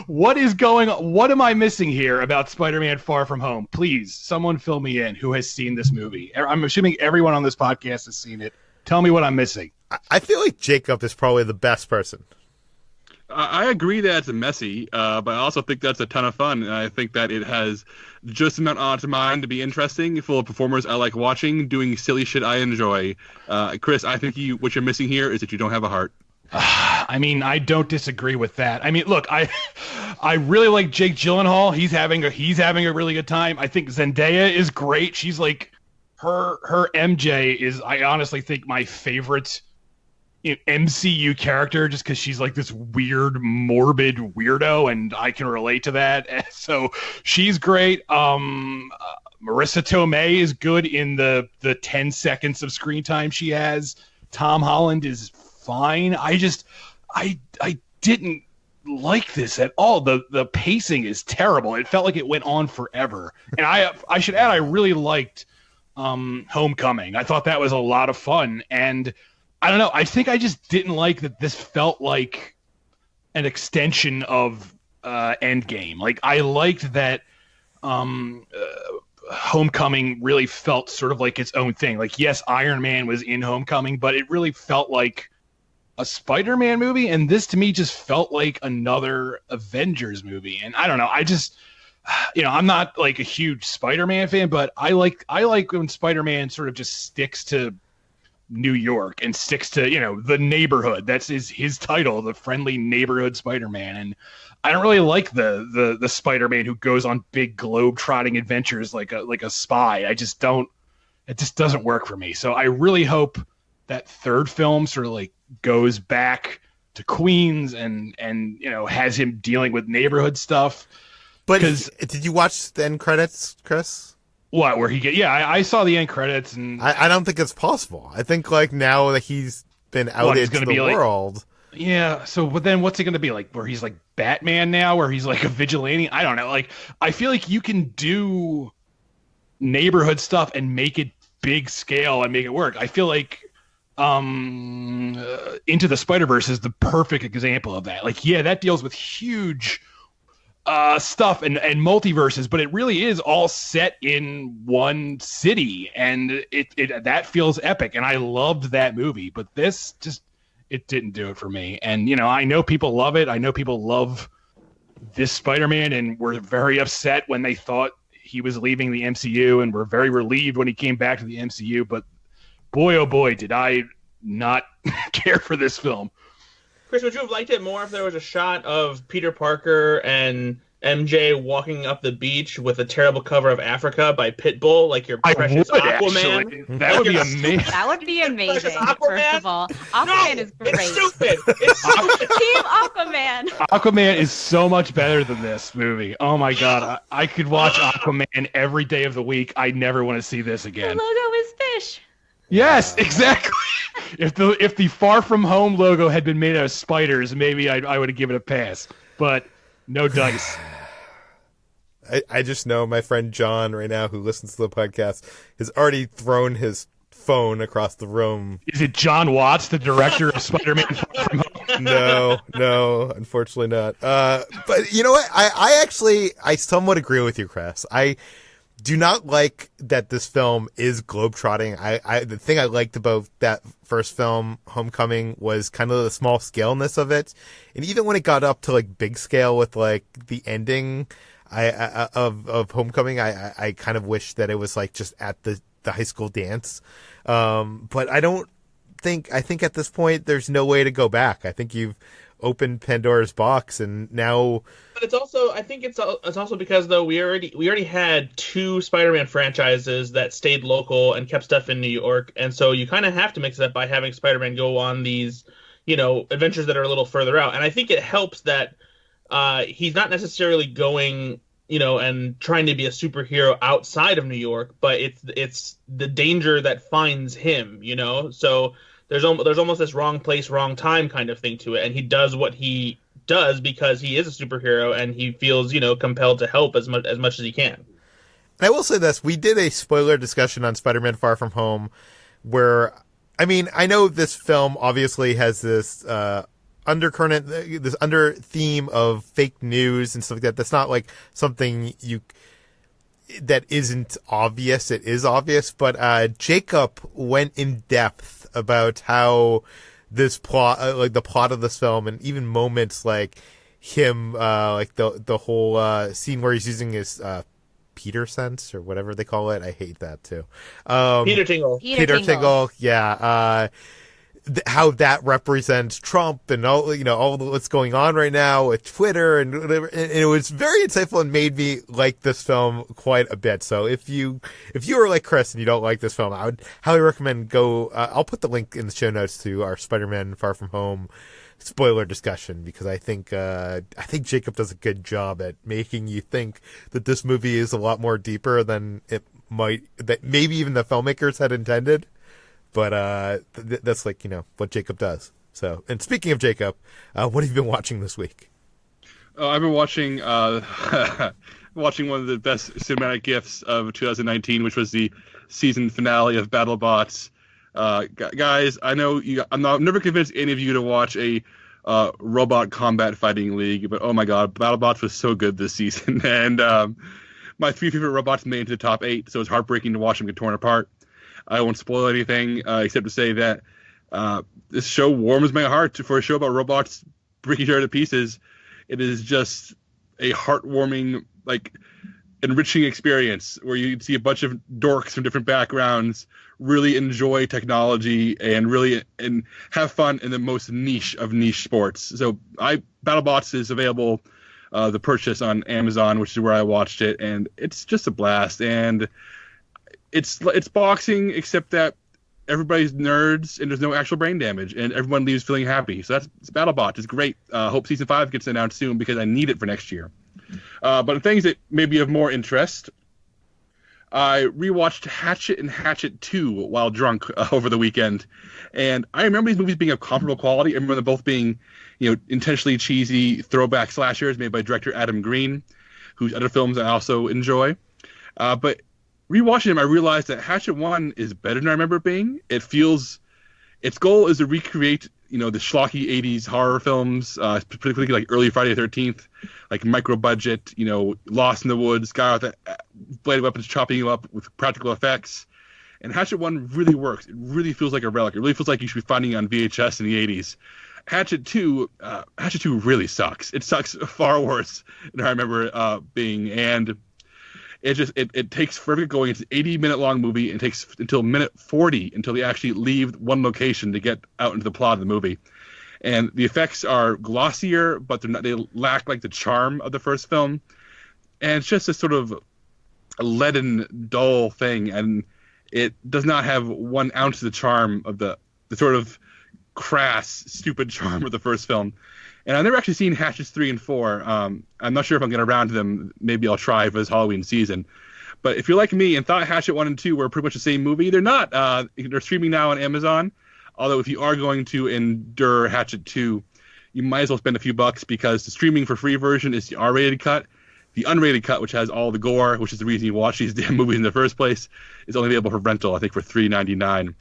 What is going on? What am I missing here about Spider-Man Far From Home? Please, someone fill me in who has seen this movie. I'm assuming everyone on this podcast has seen it. Tell me what I'm missing. I feel like Jacob is probably the best person. I agree that it's messy, but I also think that's a ton of fun. And I think that it has just enough on its mind to be interesting, full of performers I like watching, doing silly shit I enjoy. Chris, I think what you're missing here is that you don't have a heart. I mean, I don't disagree with that. I mean, look, I really like Jake Gyllenhaal. He's having a really good time. I think Zendaya is great. She's like her MJ is, I honestly think, my favorite MCU character, just because she's like this weird, morbid weirdo, and I can relate to that. So she's great. Marissa Tomei is good in the 10 seconds of screen time she has. Tom Holland is fine. I didn't like this at all. The pacing is terrible. It felt like it went on forever. And I should add, I really liked Homecoming. I thought that was a lot of fun. And I don't know, I think I just didn't like that this felt like an extension of Endgame. Like, I liked that Homecoming really felt sort of like its own thing. Like, yes, Iron Man was in Homecoming, but it really felt like a Spider-Man movie, and this to me just felt like another Avengers movie. And I don't know, I just, I'm not like a huge Spider-Man fan, but I like when Spider-Man sort of just sticks to New York and sticks to, the neighborhood. That's his title, the friendly neighborhood Spider-Man. And I don't really like the Spider-Man who goes on big globe-trotting adventures like a spy. It just doesn't work for me. So I really hope that third film sort of like goes back to Queens and has him dealing with neighborhood stuff. But did you watch the end credits, Chris? What, where I saw the end credits, and I don't think it's possible. I think like now that he's been outed to the world. Yeah, but then what's it going to be like, where he's like Batman now, where he's like a vigilante? I don't know. Like, I feel like you can do neighborhood stuff and make it big scale and make it work. I feel like Into the Spider-Verse is the perfect example of that. Like, yeah, that deals with huge stuff and multiverses, but it really is all set in one city, and it that feels epic, and I loved that movie. But this just, it didn't do it for me. And I know people love it. I know people love this Spider-Man and were very upset when they thought he was leaving the MCU, and were very relieved when he came back to the MCU. But boy, oh boy, did I not care for this film. Chris, would you have liked it more if there was a shot of Peter Parker and MJ walking up the beach with a terrible cover of Africa by Pitbull, like your precious Aquaman? Actually. That would be amazing. That would be amazing, Aquaman? first of all. Aquaman is great. It's stupid. It's stupid. Team Aquaman. Aquaman is so much better than this movie. Oh my God. I could watch Aquaman every day of the week. I never want to see this again. The logo is fish. Yes, exactly. If the Far From Home logo had been made out of spiders, maybe I would have given it a pass. But no dice. I just know my friend John right now, who listens to the podcast, has already thrown his phone across the room. Is it John Watts, the director of Spider-Man Far From Home? No, unfortunately not. But you know what? I somewhat agree with you, Chris. I do not like that this film is globetrotting. The thing I liked about that first film, Homecoming, was kind of the small scaleness of it. And even when it got up to like big scale with like the ending of Homecoming, I kind of wish that it was like just at the high school dance. But I think at this point there's no way to go back. I think you've opened Pandora's box, and now. But it's also, I think it's also because though we already had two Spider-Man franchises that stayed local and kept stuff in New York, and so you kind of have to mix it up by having Spider-Man go on these, adventures that are a little further out. And I think it helps that he's not necessarily going, and trying to be a superhero outside of New York, but it's the danger that finds him, So there's almost this wrong place, wrong time kind of thing to it, and he does what he does because he is a superhero and he feels, compelled to help as much as he can. And I will say this: we did a spoiler discussion on Spider-Man: Far From Home, where, I mean, I know this film obviously has this undercurrent, this under theme of fake news and stuff like that. That's not like something that isn't obvious. It is obvious, but Jacob went in depth about how this plot, like the plot of this film, and even moments like him, like the whole scene where he's using his Peter sense or whatever they call it. I hate that too. Peter Tingle. Peter Tingle. Yeah. How that represents Trump and all what's going on right now with Twitter and whatever. And it was very insightful and made me like this film quite a bit. So if you are like Chris and you don't like this film, I would highly recommend go. I'll put the link in the show notes to our Spider-Man Far From Home spoiler discussion, because I think Jacob does a good job at making you think that this movie is a lot more deeper than it might, that maybe even the filmmakers had intended. But that's like, what Jacob does. So, and speaking of Jacob, what have you been watching this week? I've been watching watching one of the best cinematic gifts of 2019, which was the season finale of BattleBots. Guys, I know I'm never convinced any of you to watch a robot combat fighting league, but oh my god, BattleBots was so good this season. And my 3 favorite robots made it to the top 8, so it's heartbreaking to watch them get torn apart. I won't spoil anything except to say that this show warms my heart. For a show about robots breaking each other to pieces, it is just a heartwarming, like, enriching experience where you see a bunch of dorks from different backgrounds really enjoy technology and really have fun in the most niche of niche sports. So BattleBots is available, the purchase on Amazon, which is where I watched it, and it's just a blast. And it's boxing, except that everybody's nerds and there's no actual brain damage, and everyone leaves feeling happy. So it's BattleBots. It's great. Hope season 5 gets announced soon because I need it for next year. But things that may be of more interest, I rewatched Hatchet and Hatchet 2 while drunk over the weekend, and I remember these movies being of comparable quality. I remember them both being, intentionally cheesy throwback slashers made by director Adam Green, whose other films I also enjoy. But rewatching them, I realized that Hatchet 1 is better than I remember it being. It feels, its goal is to recreate, the schlocky 80s horror films, particularly like early Friday the 13th, like micro-budget, Lost in the Woods, guy with bladed weapons chopping you up with practical effects. And Hatchet 1 really works. It really feels like a relic. It really feels like you should be finding it on VHS in the 80s. Hatchet 2 really sucks. It sucks far worse than I remember it being, and it takes forever going. It's an 80-minute long movie, and it takes until minute 40 until they actually leave one location to get out into the plot of the movie. And the effects are glossier, but they lack like the charm of the first film. And it's just a sort of a leaden, dull thing, and it does not have 1 ounce of the charm of the sort of crass, stupid charm of the first film. And I've never actually seen Hatchets 3 and 4. I'm not sure if I'm going to around to them. Maybe I'll try for this Halloween season. But if you're like me and thought Hatchet 1 and 2 were pretty much the same movie, they're not. They're streaming now on Amazon. Although if you are going to endure Hatchet 2, you might as well spend a few bucks, because the streaming for free version is the R-rated cut. The unrated cut, which has all the gore, which is the reason you watch these damn movies in the first place, is only available for rental, I think, for $3.99.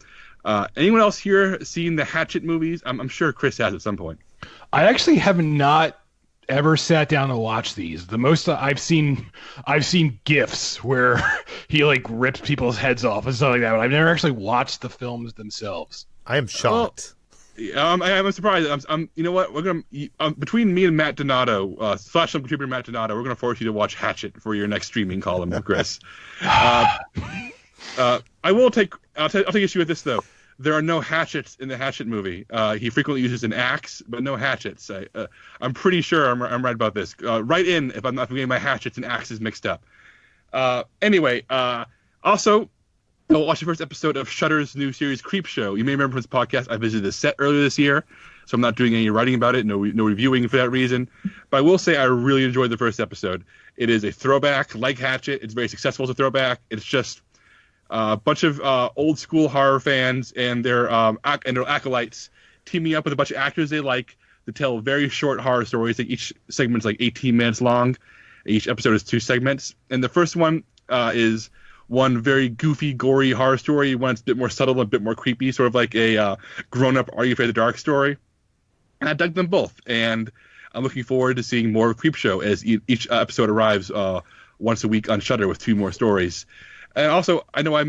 Anyone else here seen the Hatchet movies? I'm sure Chris has at some point. I actually have not ever sat down to watch these. The most I've seen GIFs where he like rips people's heads off and stuff like that, but I've never actually watched the films themselves. I am shocked. I'm surprised. You know what? We're gonna between me and Matt Donato, slash some contributor Matt Donato, we're gonna force you to watch Hatchet for your next streaming column, Chris. I'll take issue with this though. There are no hatchets in the Hatchet movie. He frequently uses an axe, but no hatchets. I'm pretty sure I'm right about this. Write in if I'm not getting my hatchets and axes mixed up. Anyway, also, I'll watch the first episode of Shudder's new series Creepshow. You may remember from this podcast, I visited the set earlier this year, so I'm not doing any writing about it, no reviewing for that reason. But I will say I really enjoyed the first episode. It is a throwback, like Hatchet. It's very successful as a throwback. It's just a bunch of old school horror fans and their acolytes teaming up with a bunch of actors they like to tell very short horror stories. Like each segment's like 18 minutes long. Each episode is 2 segments. And the first one is one very goofy, gory horror story. One's a bit more subtle, a bit more creepy, sort of like a grown-up Are You Afraid of the Dark story. and I dug them both. And I'm looking forward to seeing more of Creepshow as each episode arrives once a week on Shudder with 2 more stories. And also, I know I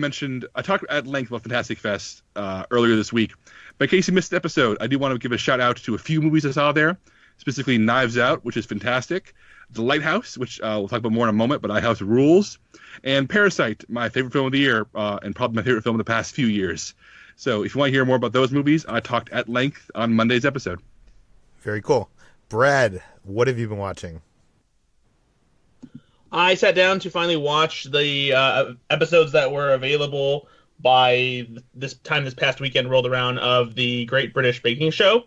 talked at length about Fantastic Fest earlier this week, but in case you missed the episode, I do want to give a shout out to a few movies I saw there, specifically Knives Out, which is fantastic, The Lighthouse, which we'll talk about more in a moment, but Lighthouse rules, and Parasite, my favorite film of the year, and probably my favorite film of the past few years. So if you want to hear more about those movies, I talked at length on Monday's episode. Very cool. Brad, what have you been watching? I sat down to finally watch the episodes that were available by this past weekend rolled around of the Great British Baking Show.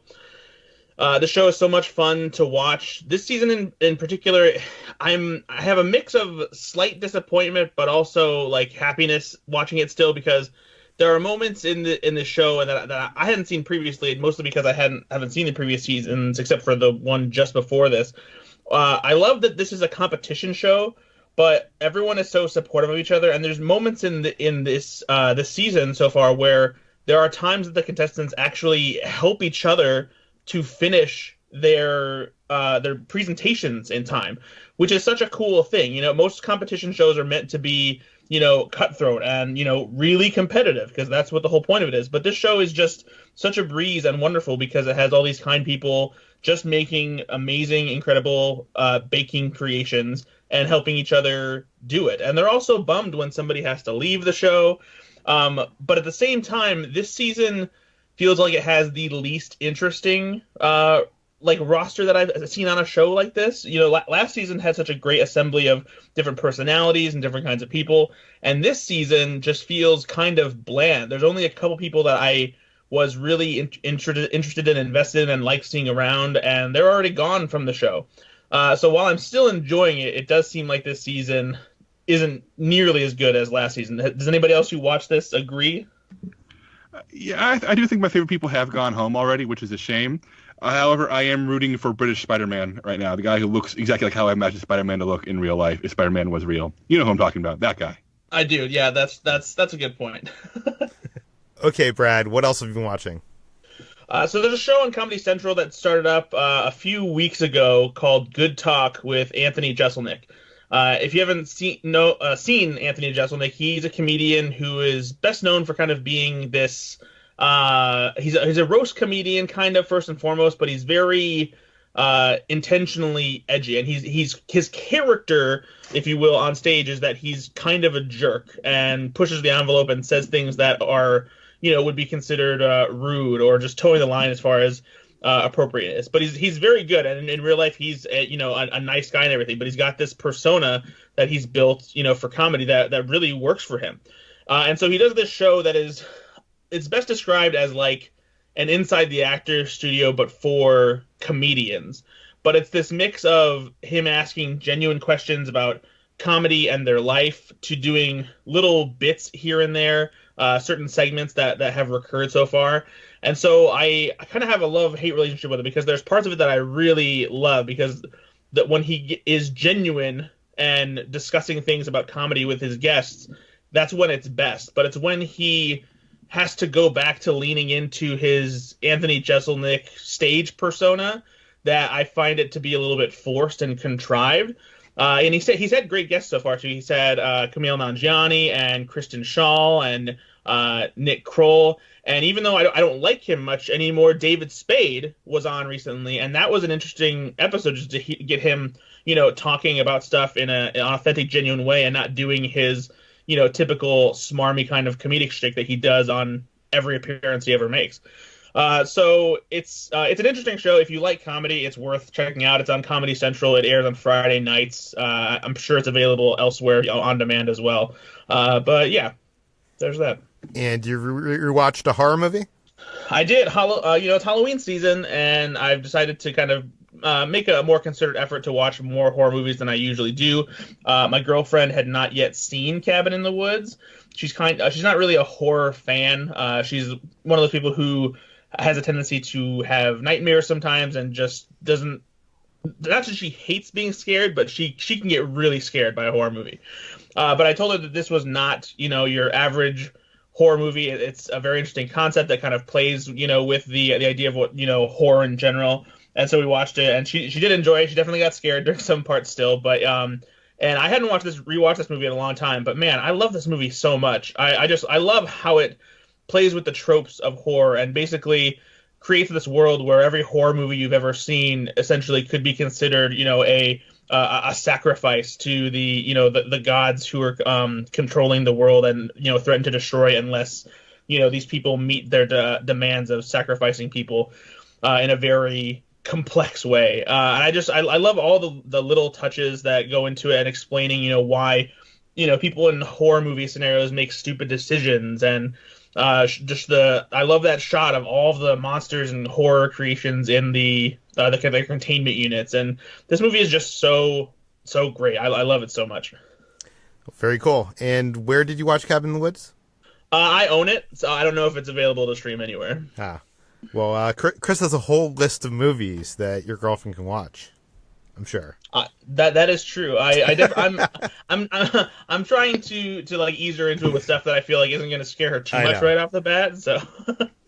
The show is so much fun to watch. This season in particular, I have a mix of slight disappointment, but also like happiness watching it still, because there are moments in the show that I hadn't seen previously, mostly because I haven't seen the previous seasons except for the one just before this. I love that this is a competition show, but everyone is so supportive of each other, and there's moments in this season so far where there are times that the contestants actually help each other to finish their presentations in time, which is such a cool thing. You know, most competition shows are meant to be, you know, cutthroat and, you know, really competitive, because that's what the whole point of it is. But this show is just such a breeze and wonderful because it has all these kind people just making amazing, incredible baking creations and helping each other do it. And they're also bummed when somebody has to leave the show. But at the same time, this season feels like it has the least interesting roster that I've seen on a show like this. You know, last season had such a great assembly of different personalities and different kinds of people, and this season just feels kind of bland. There's only a couple people that I was really interested in, invested in, and like seeing around, and they're already gone from the show. So while I'm still enjoying it, it does seem like this season isn't nearly as good as last season. Does anybody else who watched this agree? Yeah, I do think my favorite people have gone home already, which is a shame. However, I am rooting for British Spider-Man right now, the guy who looks exactly like how I imagine Spider-Man to look in real life if Spider-Man was real. You know who I'm talking about, that guy. I do, yeah, that's a good point. Okay, Brad, what else have you been watching? So there's a show on Comedy Central that started up a few weeks ago called Good Talk with Anthony Jeselnik. If you haven't seen Anthony Jeselnik, he's a comedian who is best known for kind of being this. He's a roast comedian, kind of first and foremost, but he's very intentionally edgy, and he's his character, if you will, on stage is that he's kind of a jerk and pushes the envelope and says things that are, you know, would be considered rude or just towing the line as far as appropriateness. But he's very good, and in real life he's a nice guy and everything. But he's got this persona that he's built, you know, for comedy that really works for him. And so he does this show that it's best described as like an inside the actor studio, but for comedians. But it's this mix of him asking genuine questions about comedy and their life to doing little bits here and there, certain segments that have recurred so far. And so I kind of have a love-hate relationship with it, because there's parts of it that I really love, because that when he is genuine and discussing things about comedy with his guests, that's when it's best. But it's when he has to go back to leaning into his Anthony Jeselnik stage persona that I find it to be a little bit forced and contrived. And he's had great guests so far too. He's had Kumail Nanjiani and Kristen Schaal and Nick Kroll. And even though I don't like him much anymore, David Spade was on recently, and that was an interesting episode just to get him, you know, talking about stuff in an authentic, genuine way, and not doing his, you know, typical smarmy kind of comedic shtick that he does on every appearance he ever makes. So it's an interesting show. If you like comedy, it's worth checking out. It's on Comedy Central. It airs on Friday nights. I'm sure it's available elsewhere on demand as well. But yeah, there's that. And you watched a horror movie? I did. It's Halloween season, and I've decided to kind of make a more concerted effort to watch more horror movies than I usually do. My girlfriend had not yet seen Cabin in the Woods. She's not really a horror fan. She's one of those people who has a tendency to have nightmares sometimes, and just doesn't. Not that she hates being scared, but she can get really scared by a horror movie. But I told her that this was not, you know, your average horror movie. It's a very interesting concept that kind of plays, with the idea of what, horror in general. And so we watched it, and she did enjoy it. She definitely got scared during some parts still, but and I hadn't rewatched this movie in a long time. But man, I love this movie so much. I love how it plays with the tropes of horror and basically creates this world where every horror movie you've ever seen essentially could be considered, a sacrifice to the gods who are controlling the world and threaten to destroy unless these people meet their demands of sacrificing people in a very complex way. And I love all the little touches that go into it and explaining why people in horror movie scenarios make stupid decisions. And I love that shot of all of the monsters and horror creations in the containment units, and this movie is just so great. I love it so much. Very cool. And where did you watch Cabin in the Woods? I own it, so I don't know if it's available to stream anywhere. Well, Chris has a whole list of movies that your girlfriend can watch, I'm sure. That is true. I'm trying to like ease her into it with stuff that I feel like isn't going to scare her too much right off the bat. So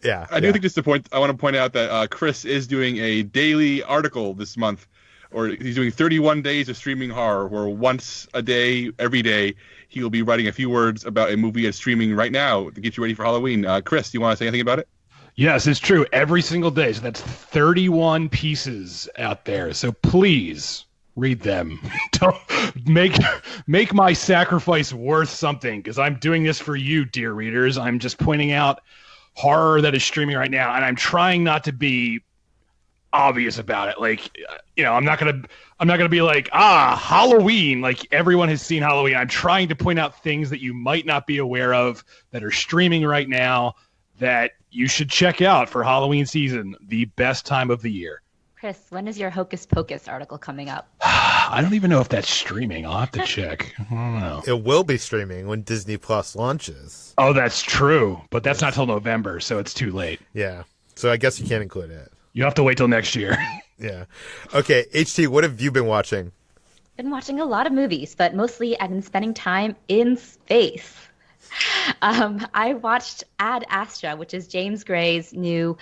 yeah, I do think I want to point out that Chris is doing a daily article this month, or he's doing 31 days of streaming horror, where once a day, every day, he will be writing a few words about a movie that's streaming right now to get you ready for Halloween. Chris, do you want to say anything about it? Yes, it's true. Every single day. So that's 31 pieces out there. So please read them. Don't make my sacrifice worth something, because I'm doing this for you, dear readers. I'm just pointing out horror that is streaming right now, and I'm trying not to be obvious about it. Like, I'm not gonna be like, Halloween. Like, everyone has seen Halloween. I'm trying to point out things that you might not be aware of that are streaming right now that you should check out for Halloween season, the best time of the year. Chris, when is your Hocus Pocus article coming up? I don't even know if that's streaming. I'll have to check. I don't know. It will be streaming when Disney Plus launches. Oh, that's true. But that's not till November, so it's too late. Yeah. So I guess you can't include it. You have to wait till next year. Yeah. Okay, HT, what have you been watching? Been watching a lot of movies, but mostly I've been spending time in space. I watched Ad Astra, which is James Gray's new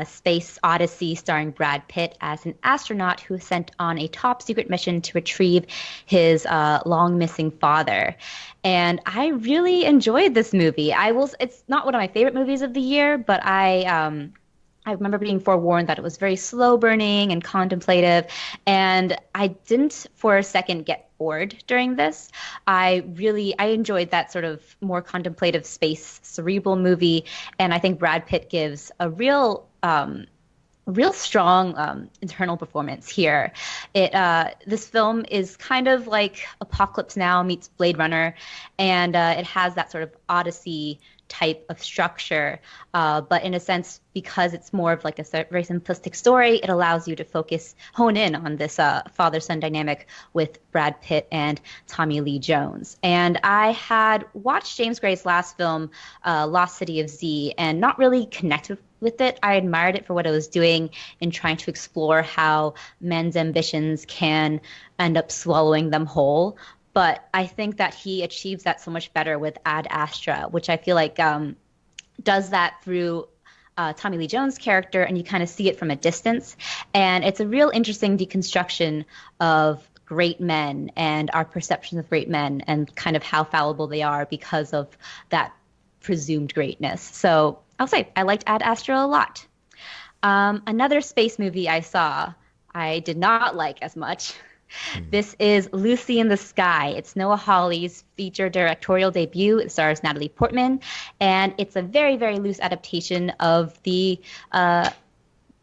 space odyssey starring Brad Pitt as an astronaut who is sent on a top secret mission to retrieve his long missing father. And I really enjoyed this movie. It's not one of my favorite movies of the year, but I remember being forewarned that it was very slow burning and contemplative, and I didn't for a second get bored during this. I enjoyed that sort of more contemplative space cerebral movie, and I think Brad Pitt gives a real strong internal performance here. This film is kind of like Apocalypse Now meets Blade Runner, and it has that sort of Odyssey type of structure, but in a sense, because it's more of like a very simplistic story, it allows you to hone in on this father-son dynamic with Brad Pitt and Tommy Lee Jones. And I had watched James Gray's last film, Lost City of Z, and not really connected with it. I admired it for what it was doing in trying to explore how men's ambitions can end up swallowing them whole. But I think that he achieves that so much better with Ad Astra, which I feel like does that through Tommy Lee Jones' character, and you kind of see it from a distance. And it's a real interesting deconstruction of great men and our perceptions of great men and kind of how fallible they are because of that presumed greatness. So I'll say I liked Ad Astra a lot. Another space movie I saw I did not like as much. This is Lucy in the Sky. It's Noah Hawley's feature directorial debut. It stars Natalie Portman, and it's a very, very loose adaptation of the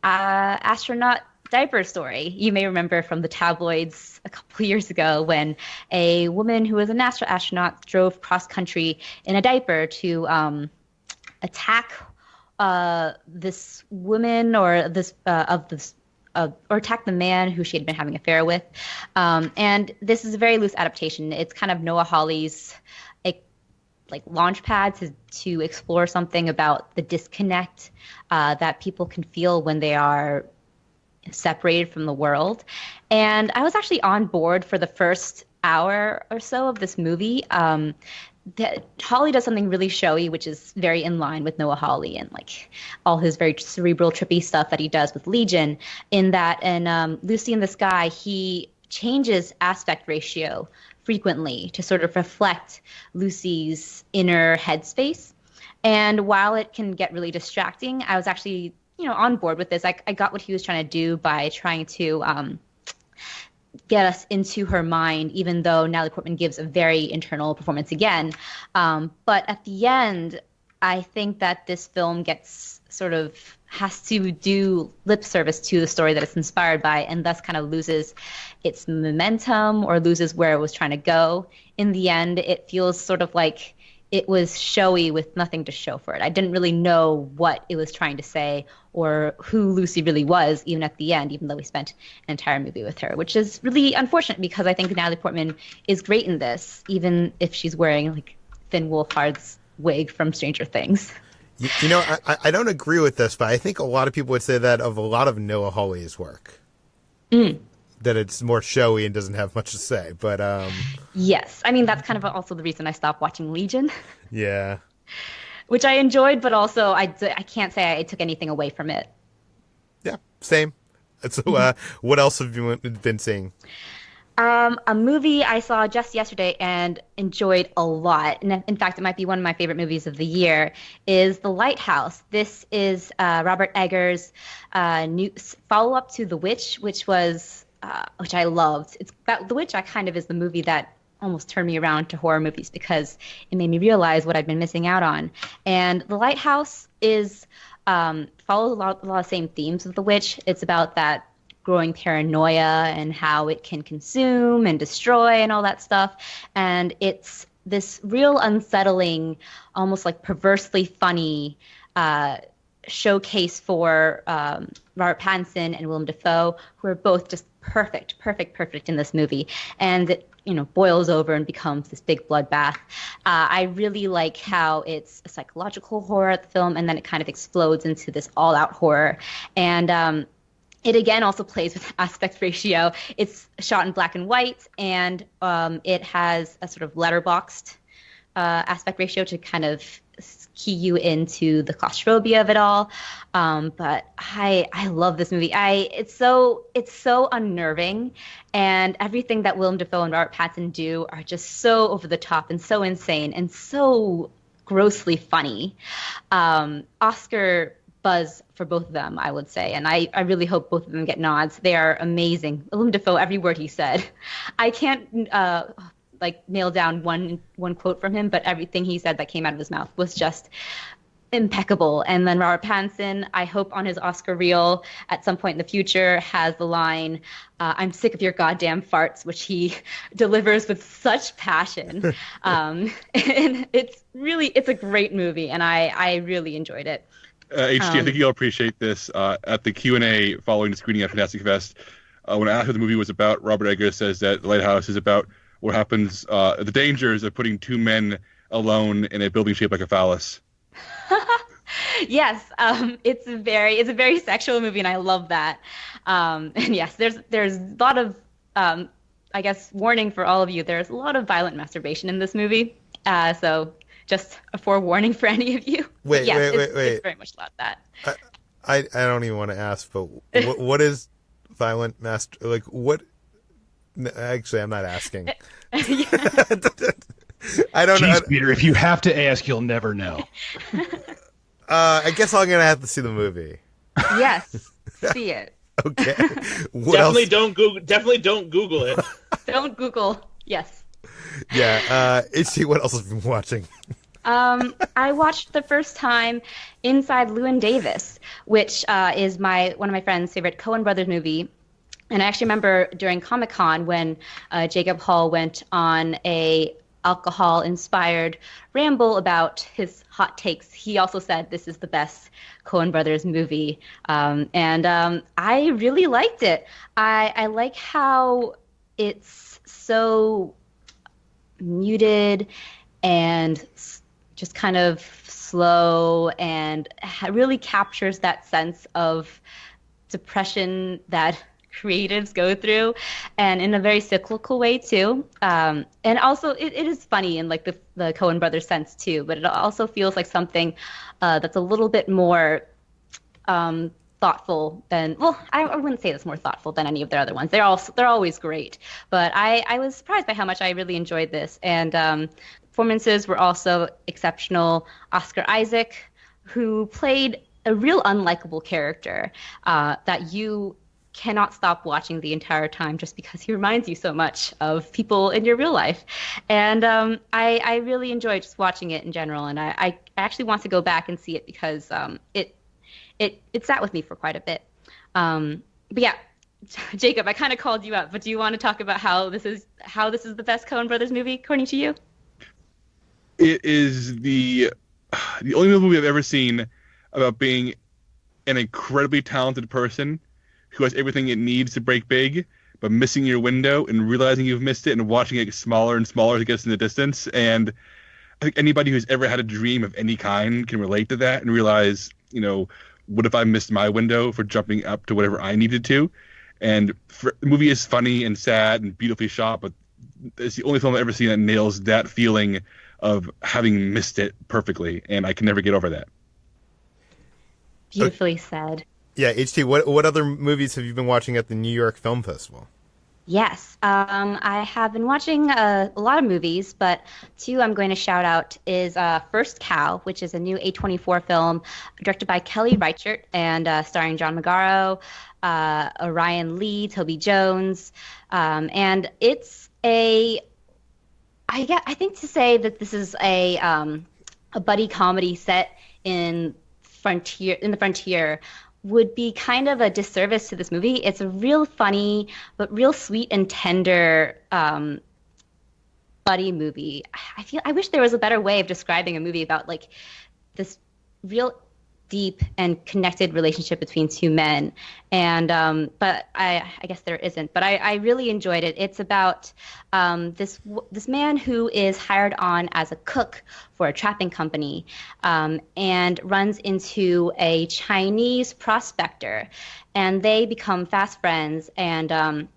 astronaut diaper story. You may remember from the tabloids a couple of years ago when a woman who was a NASA astronaut drove cross-country in a diaper to attack this woman or or attack the man who she had been having an affair with. And this is a very loose adaptation. It's kind of Noah Hawley's launch pad to explore something about the disconnect that people can feel when they are separated from the world. And I was actually on board for the first hour or so of this movie. Hawley does something really showy, which is very in line with Noah Hawley and like all his very cerebral, trippy stuff that he does with Legion. In that, and Lucy in the Sky, he changes aspect ratio frequently to sort of reflect Lucy's inner headspace. And while it can get really distracting, I was actually, on board with this. I got what he was trying to do by trying to get us into her mind, even though Natalie Portman gives a very internal performance again. But at the end, I think that this film has to do lip service to the story that it's inspired by, and thus kind of loses its momentum or loses where it was trying to go. In the end, it feels sort of like it was showy with nothing to show for it. I didn't really know what it was trying to say or who Lucy really was, even at the end, even though we spent an entire movie with her, which is really unfortunate because I think Natalie Portman is great in this, even if she's wearing like Finn Wolfhard's wig from Stranger Things. I don't agree with this, but I think a lot of people would say that of a lot of Noah Hawley's work. That it's more showy and doesn't have much to say. But yes, I mean that's kind of also the reason I stopped watching Legion. Yeah, which I enjoyed, but also I can't say I took anything away from it. Yeah, same. So, what else have you been seeing? A movie I saw just yesterday and enjoyed a lot, and in fact, it might be one of my favorite movies of the year, is The Lighthouse. This is Robert Eggers' new follow-up to The Witch, which I loved. The Witch kind of is the movie that almost turned me around to horror movies because it made me realize what I'd been missing out on. And The Lighthouse follows a lot of the same themes of The Witch. It's about that growing paranoia and how it can consume and destroy and all that stuff. And it's this real unsettling, almost like perversely funny showcase for Robert Pattinson and Willem Dafoe, who are both just perfect in this movie. And it, boils over and becomes this big bloodbath. I really like how it's a psychological horror at the film, and then it kind of explodes into this all-out horror. And it again also plays with aspect ratio. It's shot in black and white, and it has a sort of letterboxed aspect ratio to kind of key you into the claustrophobia of it all. But I love this movie. It's so unnerving, and everything that Willem Dafoe and Robert Pattinson do are just so over the top and so insane and so grossly funny. Oscar buzz for both of them, I would say, and I really hope both of them get nods. They are amazing. Willem Dafoe, every word he said. I can't nail down one quote from him, but everything he said that came out of his mouth was just impeccable. And then Robert Pattinson, I hope on his Oscar reel at some point in the future has the line, "I'm sick of your goddamn farts," which he delivers with such passion. And it's a great movie, and I really enjoyed it. HT, I think you'll appreciate this. At the Q&A following the screening at Fantastic Fest, when asked what the movie was about, Robert Eggers says that The Lighthouse is about what happens, the dangers of putting two men alone in a building shaped like a phallus. Yes, it's a very sexual movie, and I love that. And yes, there's a lot of, I guess, warning for all of you. There's a lot of violent masturbation in this movie, so just a forewarning for any of you. Wait. It's very much about that. I don't even want to ask, but what is violent what? Actually, I'm not asking. I don't know. Peter, if you have to ask, you'll never know. I guess I'm gonna have to see the movie. Yes, see it. Okay. Definitely don't Google it. Don't Google. Yes. Yeah. HT, what else have you been watching? I watched the first time Inside Llewyn Davis, which is one of my friend's favorite Coen Brothers movie. And I actually remember during Comic-Con when Jacob Hall went on a alcohol-inspired ramble about his hot takes. He also said this is the best Coen Brothers movie. And I really liked it. I like how it's so muted and just kind of slow and really captures that sense of depression that creatives go through, and in a very cyclical way too. And also, it is funny in like the Coen brothers sense too, but it also feels like something that's a little bit more thoughtful than, well, I wouldn't say it's more thoughtful than any of their other ones. They're always great, but I was surprised by how much I really enjoyed this, and performances were also exceptional. Oscar Isaac, who played a real unlikable character that you cannot stop watching the entire time just because he reminds you so much of people in your real life. And I really enjoyed just watching it in general, and I actually want to go back and see it because it sat with me for quite a bit. But yeah, Jacob, I kind of called you out, but do you want to talk about how this is the best Coen Brothers movie according to you? It is the only movie I've ever seen about being an incredibly talented person who has everything it needs to break big, but missing your window and realizing you've missed it and watching it get smaller and smaller as it gets in the distance. And I think anybody who's ever had a dream of any kind can relate to that and realize, what if I missed my window for jumping up to whatever I needed to? And the movie is funny and sad and beautifully shot, but it's the only film I've ever seen that nails that feeling of having missed it perfectly, and I can never get over that. Beautifully said. Yeah, HT, what other movies have you been watching at the New York Film Festival? Yes, I have been watching a lot of movies, but two I'm going to shout out is First Cow, which is a new A24 film directed by Kelly Reichardt and starring John Magaro, Orion Lee, Toby Jones, and it's I think to say that this is a buddy comedy set in the frontier would be kind of a disservice to this movie. It's a real funny, but real sweet and tender buddy movie. I wish there was a better way of describing a movie about like this real deep and connected relationship between two men. And but I guess there isn't. But I really enjoyed it. It's about this man who is hired on as a cook for a trapping company and runs into a Chinese prospector, and they become fast friends and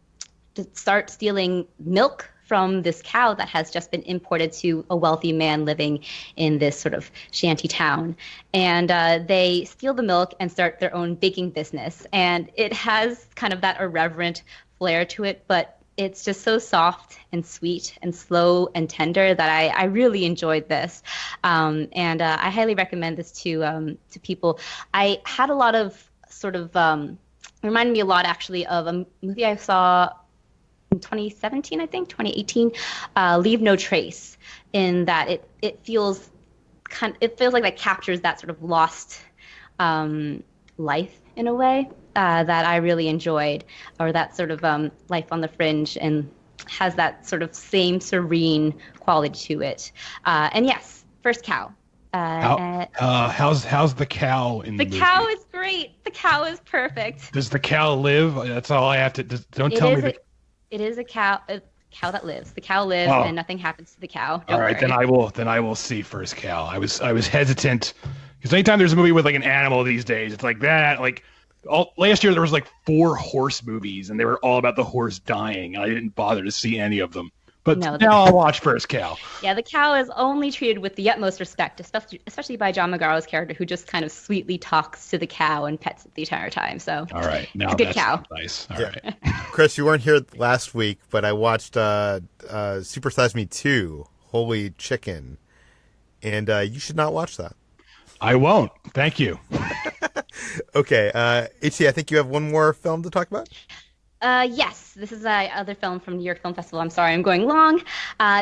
start stealing milk from this cow that has just been imported to a wealthy man living in this sort of shanty town. And they steal the milk and start their own baking business. And it has kind of that irreverent flair to it, but it's just so soft and sweet and slow and tender that I really enjoyed this. And I highly recommend this to people. I had a lot of sort of, reminded me a lot actually of a movie I saw in 2017, I think, 2018, Leave No Trace, in that it feels like that captures that sort of lost life in a way that I really enjoyed, or that sort of life on the fringe, and has that sort of same serene quality to it. And yes, First Cow. How's the cow in the movie? The cow is great. The cow is perfect. Does the cow live? That's all I have to. Don't tell me. It is a cow that lives. The cow lives, and nothing happens to the cow. All right, then I will see First Cow. I was hesitant because anytime there's a movie with like an animal these days, it's like that. Like last year there was like 4 horse movies, and they were all about the horse dying. And I didn't bother to see any of them. But now I'll watch First Cow. Yeah, the cow is only treated with the utmost respect, especially by John Magaro's character, who just kind of sweetly talks to the cow and pets it the entire time. So, all right, now it's a good cow. Nice. All right, Chris, you weren't here last week, but I watched Super Size Me 2, Holy Chicken, and you should not watch that. I won't. Thank you. Okay, HC, I think you have one more film to talk about. Yes, this is another film from New York Film Festival. I'm sorry, I'm going long.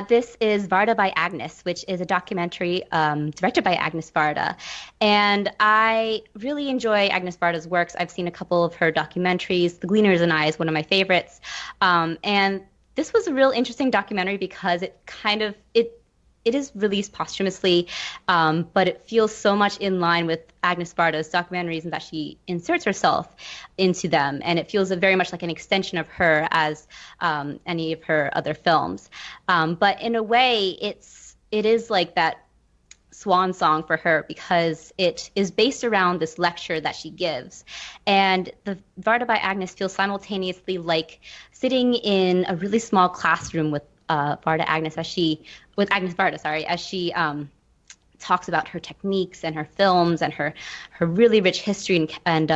This is Varda by Agnes, which is a documentary directed by Agnes Varda. And I really enjoy Agnes Varda's works. I've seen a couple of her documentaries. The Gleaners and I is one of my favorites. And this was a real interesting documentary because it is released posthumously, but it feels so much in line with Agnes Varda's documentaries in that she inserts herself into them, and it feels very much like an extension of her as any of her other films. But in a way, it is like that swan song for her because it is based around this lecture that she gives. And the Varda by Agnes feels simultaneously like sitting in a really small classroom with Agnes Varda, as she talks about her techniques and her films and her really rich history and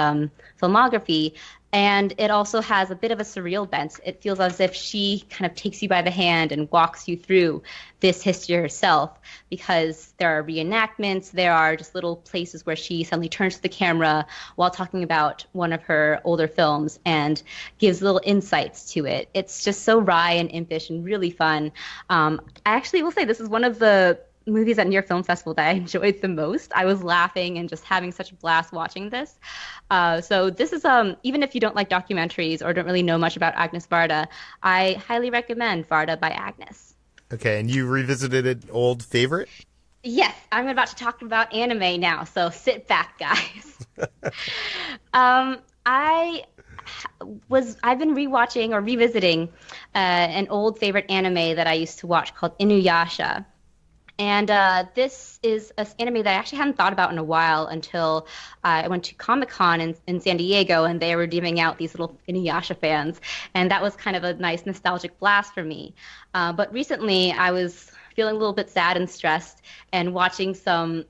filmography. And it also has a bit of a surreal bent. It feels as if she kind of takes you by the hand and walks you through this history herself, because there are reenactments, there are just little places where she suddenly turns to the camera while talking about one of her older films and gives little insights to it. It's just so wry and impish and really fun. I actually will say this is one of the movies at New York Film Festival that I enjoyed the most. I was laughing and just having such a blast watching this. So this is, even if you don't like documentaries or don't really know much about Agnes Varda, I highly recommend Varda by Agnes. Okay, and you revisited an old favorite? Yes, I'm about to talk about anime now, so sit back, guys. I've been rewatching or revisiting an old favorite anime that I used to watch called Inuyasha. And this is an anime that I actually hadn't thought about in a while until I went to Comic-Con in San Diego, and they were giving out these little Inuyasha fans. And that was kind of a nice nostalgic blast for me. But recently, I was feeling a little bit sad and stressed and watching some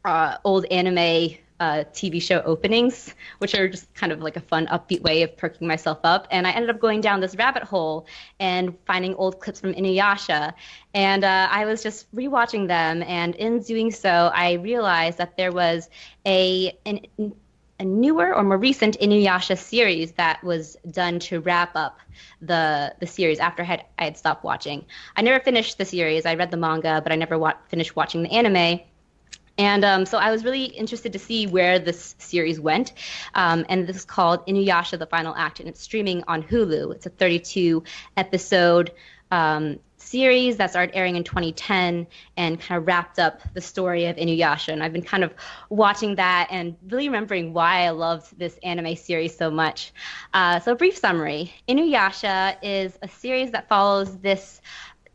old anime TV show openings, which are just kind of like a fun, upbeat way of perking myself up. And I ended up going down this rabbit hole and finding old clips from Inuyasha. And I was just rewatching them. And in doing so, I realized that there was a newer or more recent Inuyasha series that was done to wrap up the series after I had stopped watching. I never finished the series. I read the manga, but I never finished watching the anime. And so I was really interested to see where this series went. And this is called Inuyasha, The Final Act, and it's streaming on Hulu. It's a 32-episode series that started airing in 2010 and kind of wrapped up the story of Inuyasha. And I've been kind of watching that and really remembering why I loved this anime series so much. So a brief summary. Inuyasha is a series that follows this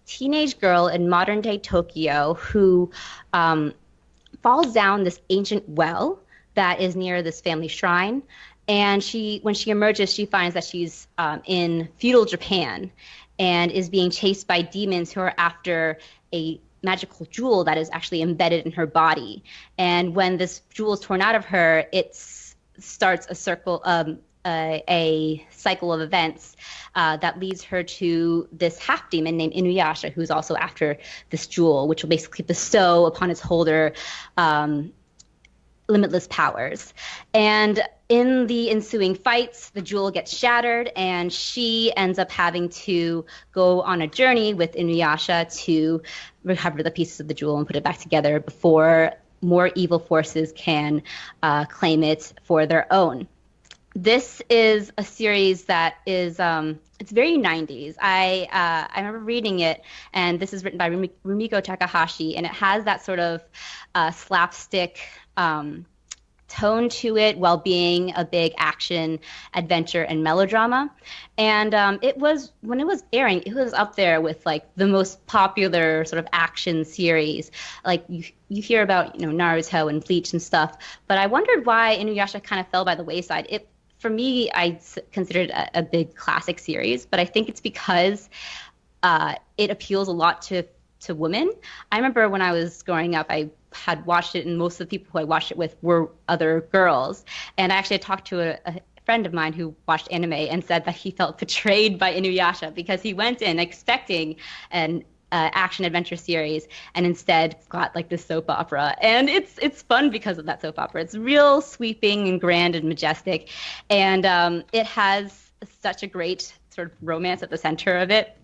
teenage girl in modern-day Tokyo who falls down this ancient well that is near this family shrine. And when she emerges, she finds that she's in feudal Japan and is being chased by demons who are after a magical jewel that is actually embedded in her body. And when this jewel is torn out of her, it starts a cycle of events that leads her to this half demon named Inuyasha, who's also after this jewel, which will basically bestow upon its holder limitless powers. And in the ensuing fights, the jewel gets shattered, and she ends up having to go on a journey with Inuyasha to recover the pieces of the jewel and put it back together before more evil forces can claim it for their own. This is a series that is it's very 90s. I remember reading it, and this is written by Rumiko Takahashi, and it has that sort of slapstick tone to it while being a big action, adventure, and melodrama. And it was, when it was airing, it was up there with like the most popular sort of action series. Like you hear about, Naruto and Bleach and stuff, but I wondered why Inuyasha kind of fell by the wayside. For me, I consider it a big classic series, but I think it's because it appeals a lot to women. I remember when I was growing up, I had watched it, and most of the people who I watched it with were other girls. And I actually talked to a friend of mine who watched anime and said that he felt betrayed by Inuyasha because he went in expecting an action adventure series and instead got like this soap opera. And it's fun because of that soap opera. It's real sweeping and grand and majestic, and it has such a great sort of romance at the center of it.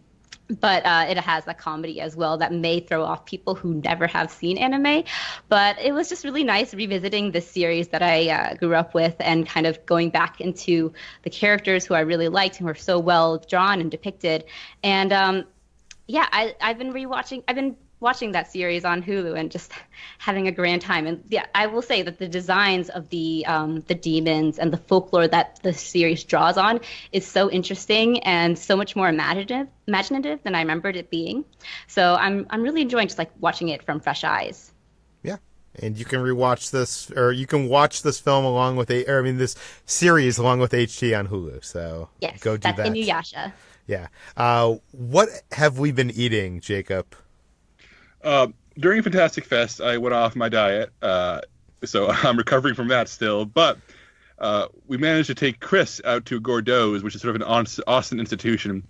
But it has a comedy as well that may throw off people who never have seen anime. But it was just really nice revisiting this series that I grew up with and kind of going back into the characters who I really liked and were so well drawn and depicted. And I've been watching that series on Hulu and just having a grand time. And yeah, I will say that the designs of the demons and the folklore that the series draws on is so interesting and so much more imaginative than I remembered it being. So I'm really enjoying just like watching it from fresh eyes. And you can rewatch this, or you can watch this film along with this series along with HT on Hulu. So yes, go do that. That's Inuyasha. Yeah. What have we been eating, Jacob? During Fantastic Fest, I went off my diet, so I'm recovering from that still. But we managed to take Chris out to Gordeau's, which is sort of an Austin institution.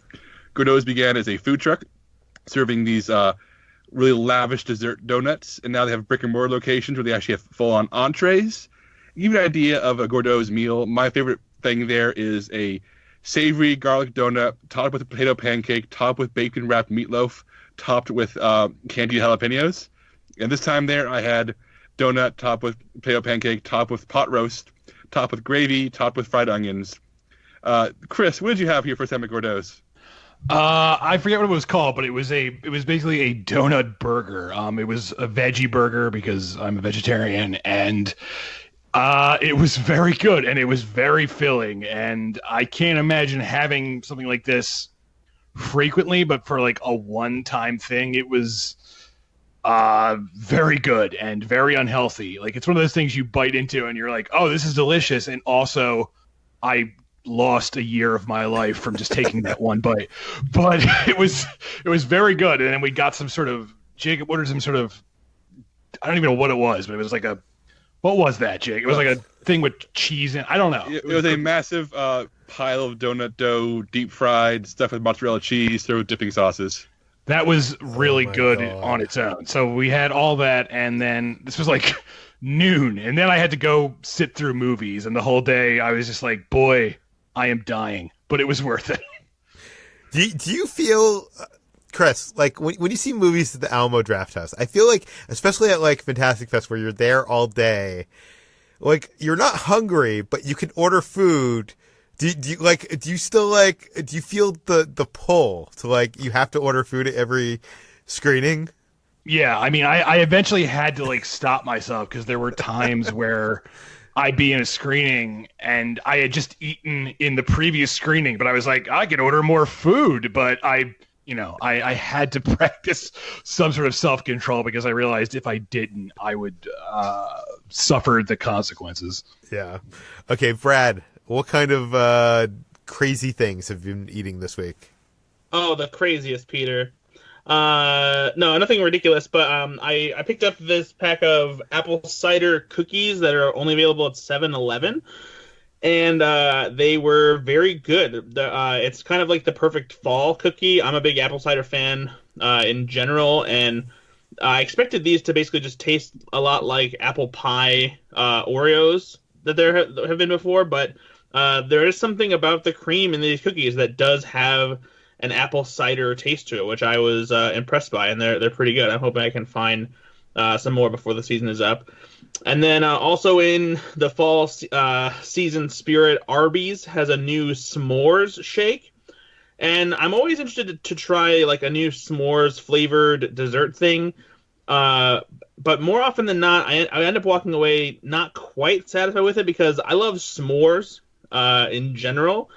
Gordeau's began as a food truck serving these really lavish dessert donuts, and now they have brick-and-mortar locations where they actually have full-on entrees. To give you an idea of a Gordeau's meal, my favorite thing there is a savory garlic donut topped with a potato pancake, topped with bacon-wrapped meatloaf, topped with candied jalapenos. And this time there, I had donut topped with potato pancake, topped with pot roast, topped with gravy, topped with fried onions. Chris, what did you have here first time at Gordeau's? I forget what it was called, but it was basically a donut burger. It was a veggie burger because I'm a vegetarian, and it was very good and it was very filling. And I can't imagine having something like this frequently, but for like a one-time thing, it was very good and very unhealthy. Like, it's one of those things you bite into and you're like, oh, this is delicious, and also I lost a year of my life from just taking that one bite. But it was very good. And then we got some sort of, Jacob ordered some sort of, I don't even know what it was, but it was like what was that, Jake? It was like a thing with cheese in, I don't know. It was a massive pile of donut dough, deep fried, stuffed with mozzarella cheese, served with dipping sauces. That was really good on its own. So we had all that, and then this was like noon, and then I had to go sit through movies, and the whole day I was just like, boy, I am dying, but it was worth it. Do you feel, Chris, like when you see movies at the Alamo Drafthouse, I feel like, especially at like Fantastic Fest where you're there all day, like you're not hungry, but you can order food. Do you still do you feel the pull to like you have to order food at every screening? Yeah, I mean, I eventually had to like stop myself because there were times where I'd be in a screening and I had just eaten in the previous screening, but I was like, I could order more food, but I had to practice some sort of self-control because I realized if I didn't, I would suffer the consequences. Yeah. Okay, Brad, what kind of crazy things have you been eating this week? Oh, the craziest, Peter. No, nothing ridiculous, but I picked up this pack of apple cider cookies that are only available at 7-Eleven, and they were very good. It's kind of like the perfect fall cookie. I'm a big apple cider fan in general, and I expected these to basically just taste a lot like apple pie Oreos that there have been before, but there is something about the cream in these cookies that does have an apple cider taste to it, which I was impressed by, and they're pretty good. I'm hoping I can find some more before the season is up. And then also in the fall season spirit, Arby's has a new s'mores shake, and I'm always interested to try like a new s'mores flavored dessert thing. But more often than not, I end up walking away not quite satisfied with it because I love s'mores in general.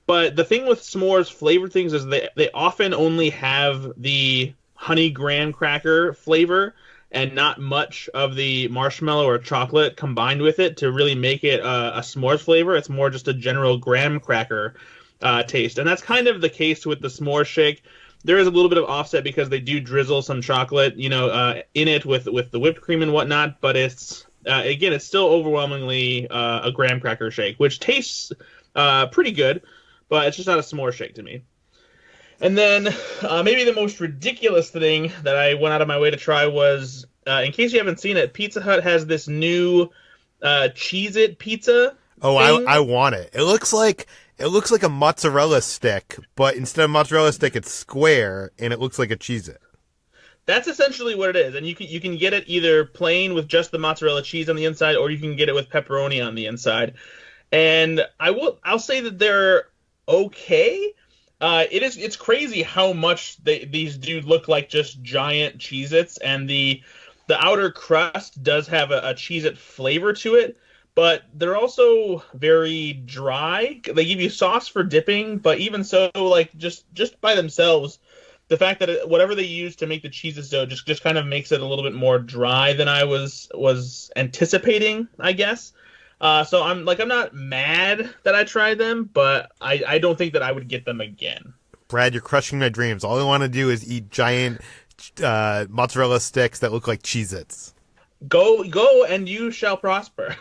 But the thing with s'mores flavored things is they often only have the honey graham cracker flavor and not much of the marshmallow or chocolate combined with it to really make it a s'mores flavor. It's more just a general graham cracker taste. And that's kind of the case with the s'mores shake. There is a little bit of offset because they do drizzle some chocolate, in it with the whipped cream and whatnot. But it's again, it's still overwhelmingly a graham cracker shake, which tastes pretty good. But it's just not a s'more shake to me. And then maybe the most ridiculous thing that I went out of my way to try was, in case you haven't seen it, Pizza Hut has this new Cheez-It pizza. Oh, I want it. It looks like a mozzarella stick, but instead of mozzarella stick, it's square, and it looks like a Cheez-It. That's essentially what it is, and you can get it either plain with just the mozzarella cheese on the inside, or you can get it with pepperoni on the inside. And I'll say that they're okay. It's crazy how much these do look like just giant Cheez-Its, and the outer crust does have a Cheez-It flavor to it, but they're also very dry. They give you sauce for dipping, but even so, like just by themselves, the fact that whatever they use to make the Cheez-Its dough just kind of makes it a little bit more dry than I was anticipating, I guess. So I'm not mad that I tried them, but I don't think that I would get them again. Brad, you're crushing my dreams. All I want to do is eat giant mozzarella sticks that look like Cheez-Its. Go, and you shall prosper.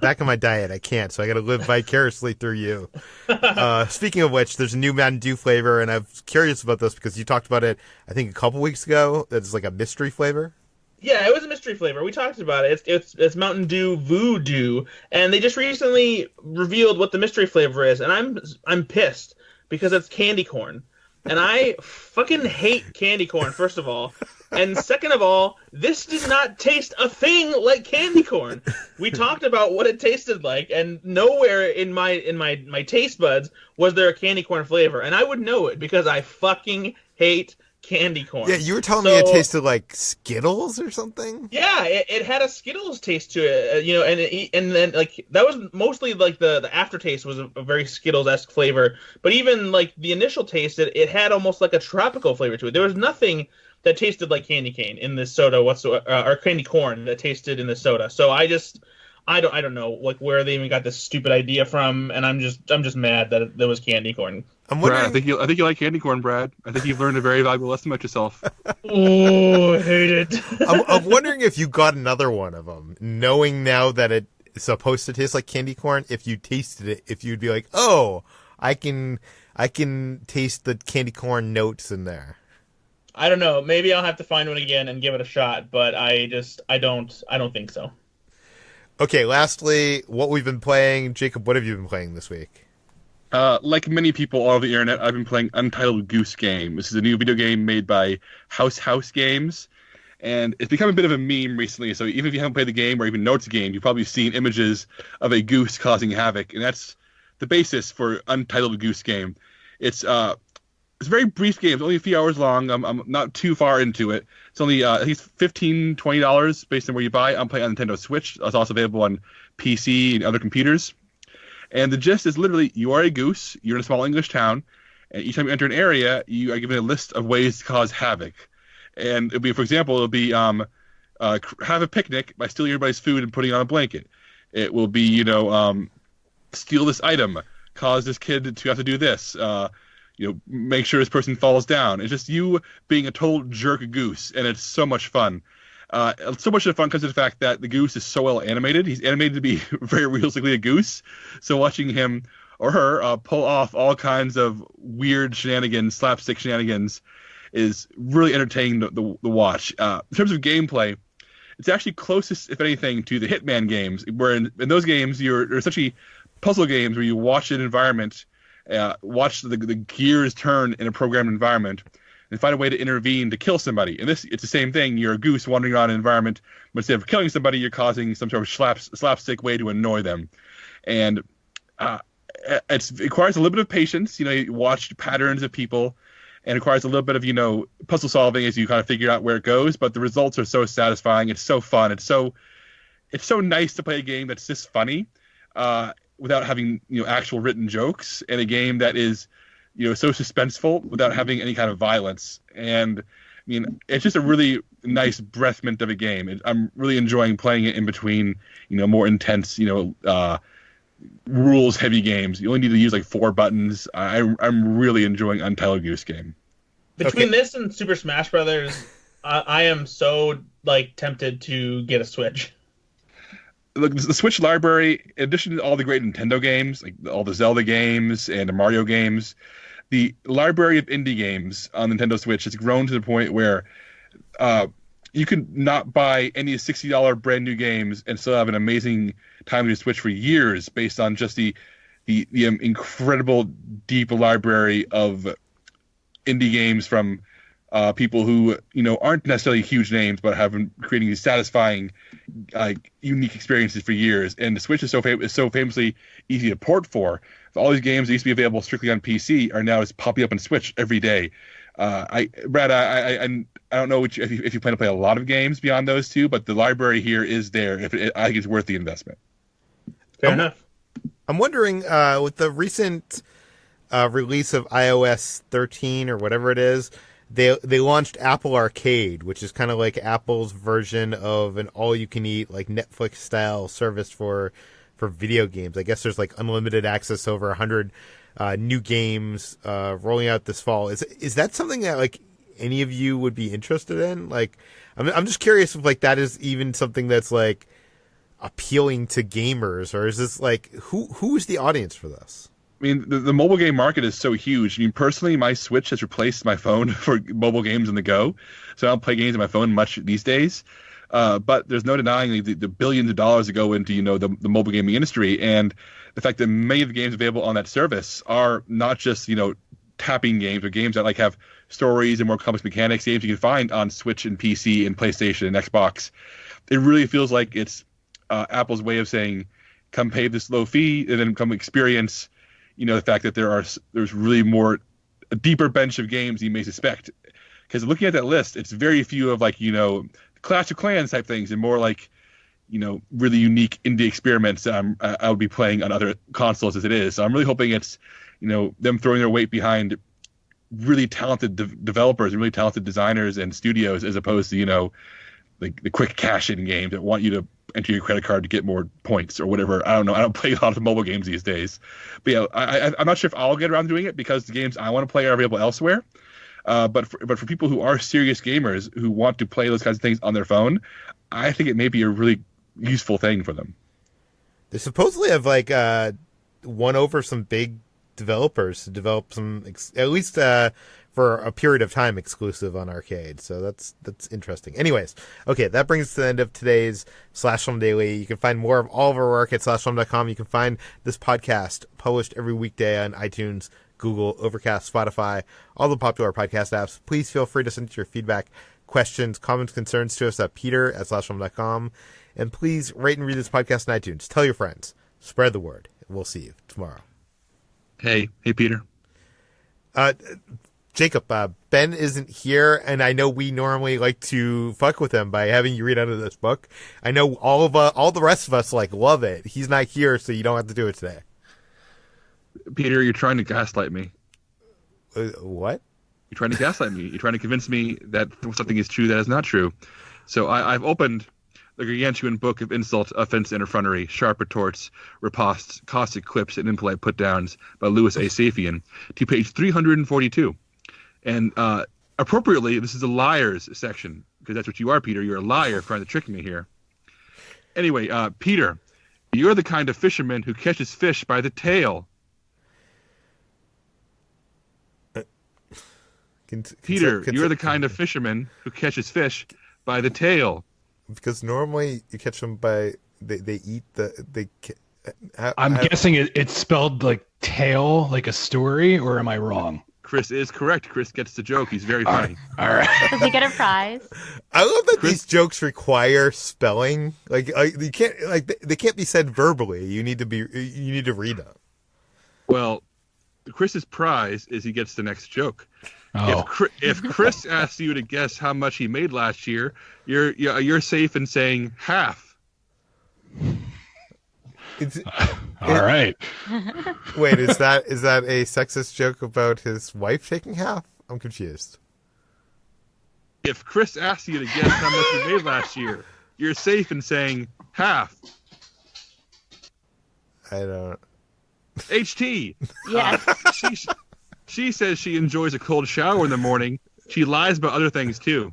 Back in my diet, I can't, so I got to live vicariously through you. Speaking of which, there's a new Mountain Dew flavor, and I'm curious about this because you talked about it, I think, a couple weeks ago. That's like a mystery flavor. Yeah, it was a mystery flavor. We talked about it. It's Mountain Dew Voodoo, and they just recently revealed what the mystery flavor is, and I'm pissed because it's candy corn, and I fucking hate candy corn. First of all. And second of all, this did not taste a thing like candy corn. We talked about what it tasted like, and nowhere in my taste buds was there a candy corn flavor. And I would know it because I fucking hate candy corn. Yeah, you were telling me it tasted like Skittles or something? Yeah, it had a Skittles taste to it, and then like that was mostly like the aftertaste was a very Skittles-esque flavor. But even like the initial taste, it had almost like a tropical flavor to it. There was nothing that tasted like candy cane in this soda whatsoever, or candy corn that tasted in the soda. So I don't know like where they even got this stupid idea from, and I'm just mad that there was candy corn. I'm wondering... Brad, I think you like candy corn, Brad. I think you've learned a very valuable lesson about yourself. Oh, I hate it. I'm wondering if you got another one of them, knowing now that it's supposed to taste like candy corn. If you tasted it, if you'd be like, oh, I can taste the candy corn notes in there. I don't know. Maybe I'll have to find one again and give it a shot, but I don't think so. Okay, lastly, what we've been playing. Jacob, what have you been playing this week? Like many people all over the internet, I've been playing Untitled Goose Game. This is a new video game made by House Games, and it's become a bit of a meme recently. So even if you haven't played the game or even know it's a game, you've probably seen images of a goose causing havoc, and that's the basis for Untitled Goose Game. It's a very brief game. It's only a few hours long. I'm not too far into it. It's only I think it's $15, $20 based on where you buy. I'm playing on Nintendo Switch. It's also available on PC and other computers. And the gist is literally you are a goose. You're in a small English town, and each time you enter an area, you are given a list of ways to cause havoc. And it'll be, for example, it'll be have a picnic by stealing everybody's food and putting it on a blanket. It will be steal this item, cause this kid to have to do this. Make sure this person falls down. It's just you being a total jerk goose, and it's so much fun. So much of the fun comes to the fact that the goose is so well animated. He's animated to be very realistically a goose. So watching him or her pull off all kinds of weird shenanigans, slapstick shenanigans, is really entertaining the watch. In terms of gameplay, it's actually closest, if anything, to the Hitman games, where in those games they're essentially puzzle games where you watch an environment, watch the gears turn in a programmed environment, and find a way to intervene to kill somebody. And it's the same thing. You're a goose wandering around an environment, but instead of killing somebody, you're causing some sort of slapstick way to annoy them. And it requires a little bit of patience. You watch patterns of people, and it requires a little bit of puzzle solving as you kind of figure out where it goes. But the results are so satisfying. It's so fun. It's so nice to play a game that's this funny without having actual written jokes, and a game that is so suspenseful without having any kind of violence. And it's just a really nice breath mint of a game. I'm really enjoying playing it in between more intense rules heavy games. You only need to use like 4 buttons. I'm really enjoying Untitled Goose Game. Between this and Super Smash Brothers, I am so tempted to get a Switch. Look, the Switch library, in addition to all the great Nintendo games, like all the Zelda games and the Mario games, the library of indie games on Nintendo Switch has grown to the point where you can not buy any $60 brand new games and still have an amazing time on your Switch for years based on just the incredible deep library of indie games from people who aren't necessarily huge names but have been creating these satisfying unique experiences for years. And the Switch is so famously easy to port for. All these games that used to be available strictly on PC are now just popping up on Switch every day. Brad, I don't know if you plan to play a lot of games beyond those two, but the library here is there. I think it's worth the investment. Fair enough. I'm wondering, with the recent release of iOS 13 or whatever it is, they launched Apple Arcade, which is kind of like Apple's version of an all-you-can-eat, like Netflix-style service for video games. I guess there's like unlimited access to over 100 new games rolling out this fall. Is that something that like any of you would be interested in? Like, I'm just curious if like that is even something that's like appealing to gamers, or is this like who is the audience for this? I mean, the mobile game market is so huge. I mean, personally, my Switch has replaced my phone for mobile games on the go, so I don't play games on my phone much these days. But there's no denying the billions of dollars that go into the mobile gaming industry, and the fact that many of the games available on that service are not just tapping games, or games that like have stories and more complex mechanics. Games you can find on Switch and PC and PlayStation and Xbox. It really feels like it's Apple's way of saying, "Come pay this low fee, and then come experience." The fact that there's really a deeper bench of games you may suspect. Because looking at that list, it's very few of like, Clash of Clans type things, and more like, really unique indie experiments that I'll be playing on other consoles as it is. So I'm really hoping it's, them throwing their weight behind really talented developers and really talented designers and studios, as opposed to, like the quick cash-in games that want you to enter your credit card to get more points or whatever. I don't know. I don't play a lot of mobile games these days. But yeah, I'm not sure if I'll get around to doing it, because the games I want to play are available elsewhere. But for people who are serious gamers who want to play those kinds of things on their phone, I think it may be a really useful thing for them. They supposedly have like won over some big developers to develop some, at least for a period of time, exclusive on Arcade. So that's interesting. Anyways, okay, that brings us to the end of today's Slash Film Daily. You can find more of all of our work at slashfilm.com. You can find this podcast published every weekday on iTunes, Google, Overcast, Spotify, all the popular podcast apps. Please feel free to send your feedback, questions, comments, concerns to us at peter@slashfilm.com. And please rate and read this podcast on iTunes. Tell your friends. Spread the word. We'll see you tomorrow. Hey, Peter. Jacob, Ben isn't here, and I know we normally like to fuck with him by having you read out of this book. I know all the rest of us love it. He's not here, so you don't have to do it today. Peter, you're trying to gaslight me. What? You're trying to gaslight me. You're trying to convince me that something is true that is not true. So I've opened the gargantuan book of insult, offense, and effrontery, sharp retorts, ripostes, caustic quips, and impolite put-downs by Louis A. Safian to page 342. And appropriately, this is the liars section, because that's what you are, Peter. You're a liar trying to trick me here. Anyway, Peter, you're the kind of fisherman who catches fish by the tail. Peter, you're the kind of fisherman who catches fish by the tail. Because normally you catch them by they eat I'm guessing it's spelled like tail, like a story, or am I wrong? Chris is correct. Chris gets the joke. He's very funny. All right. Does he get a prize? I love that these jokes require spelling. Like you can't they can't be said verbally. You need to read them. Well, Chris's prize is he gets the next joke. Oh. If Chris asks you to guess how much he made last year, you're safe in saying half. All right. Wait, is that a sexist joke about his wife taking half? I'm confused. If Chris asks you to guess how much you made last year, you're safe in saying half. I don't. HT. Yeah. She says she enjoys a cold shower in the morning. She lies about other things too.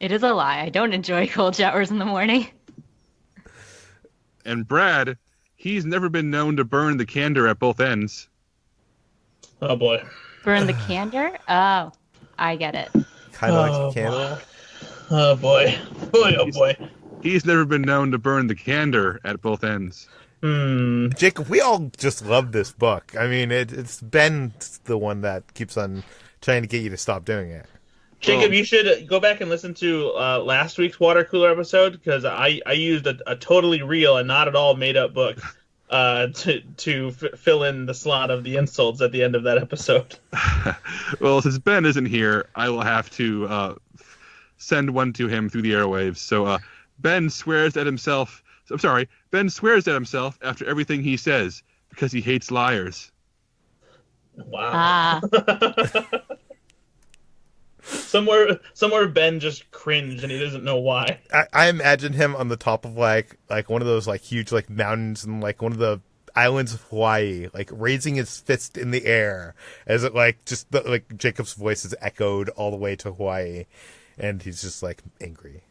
It is a lie. I don't enjoy cold showers in the morning. And Brad, he's never been known to burn the candor at both ends. Oh boy. Burn the candor? Oh, I get it. Kind of like a candle. Oh boy. Oh boy. He's never been known to burn the candor at both ends. Jacob, we all just love this book. I mean, it's Ben the one that keeps on trying to get you to stop doing it. Jacob, you should go back and listen to last week's water cooler episode, because I used a totally real and not at all made up book to fill in the slot of the insults at the end of that episode. Well, since Ben isn't here, I will have to send one to him through the airwaves. So Ben swears at himself. I'm sorry, Ben swears at himself after everything he says because he hates liars. Wow. Ah. Somewhere Ben just cringed and he doesn't know why. I imagine him on the top of like one of those like huge like mountains and like one of the islands of Hawaii, like raising his fist in the air as it like just like Jacob's voice is echoed all the way to Hawaii, and he's just like angry.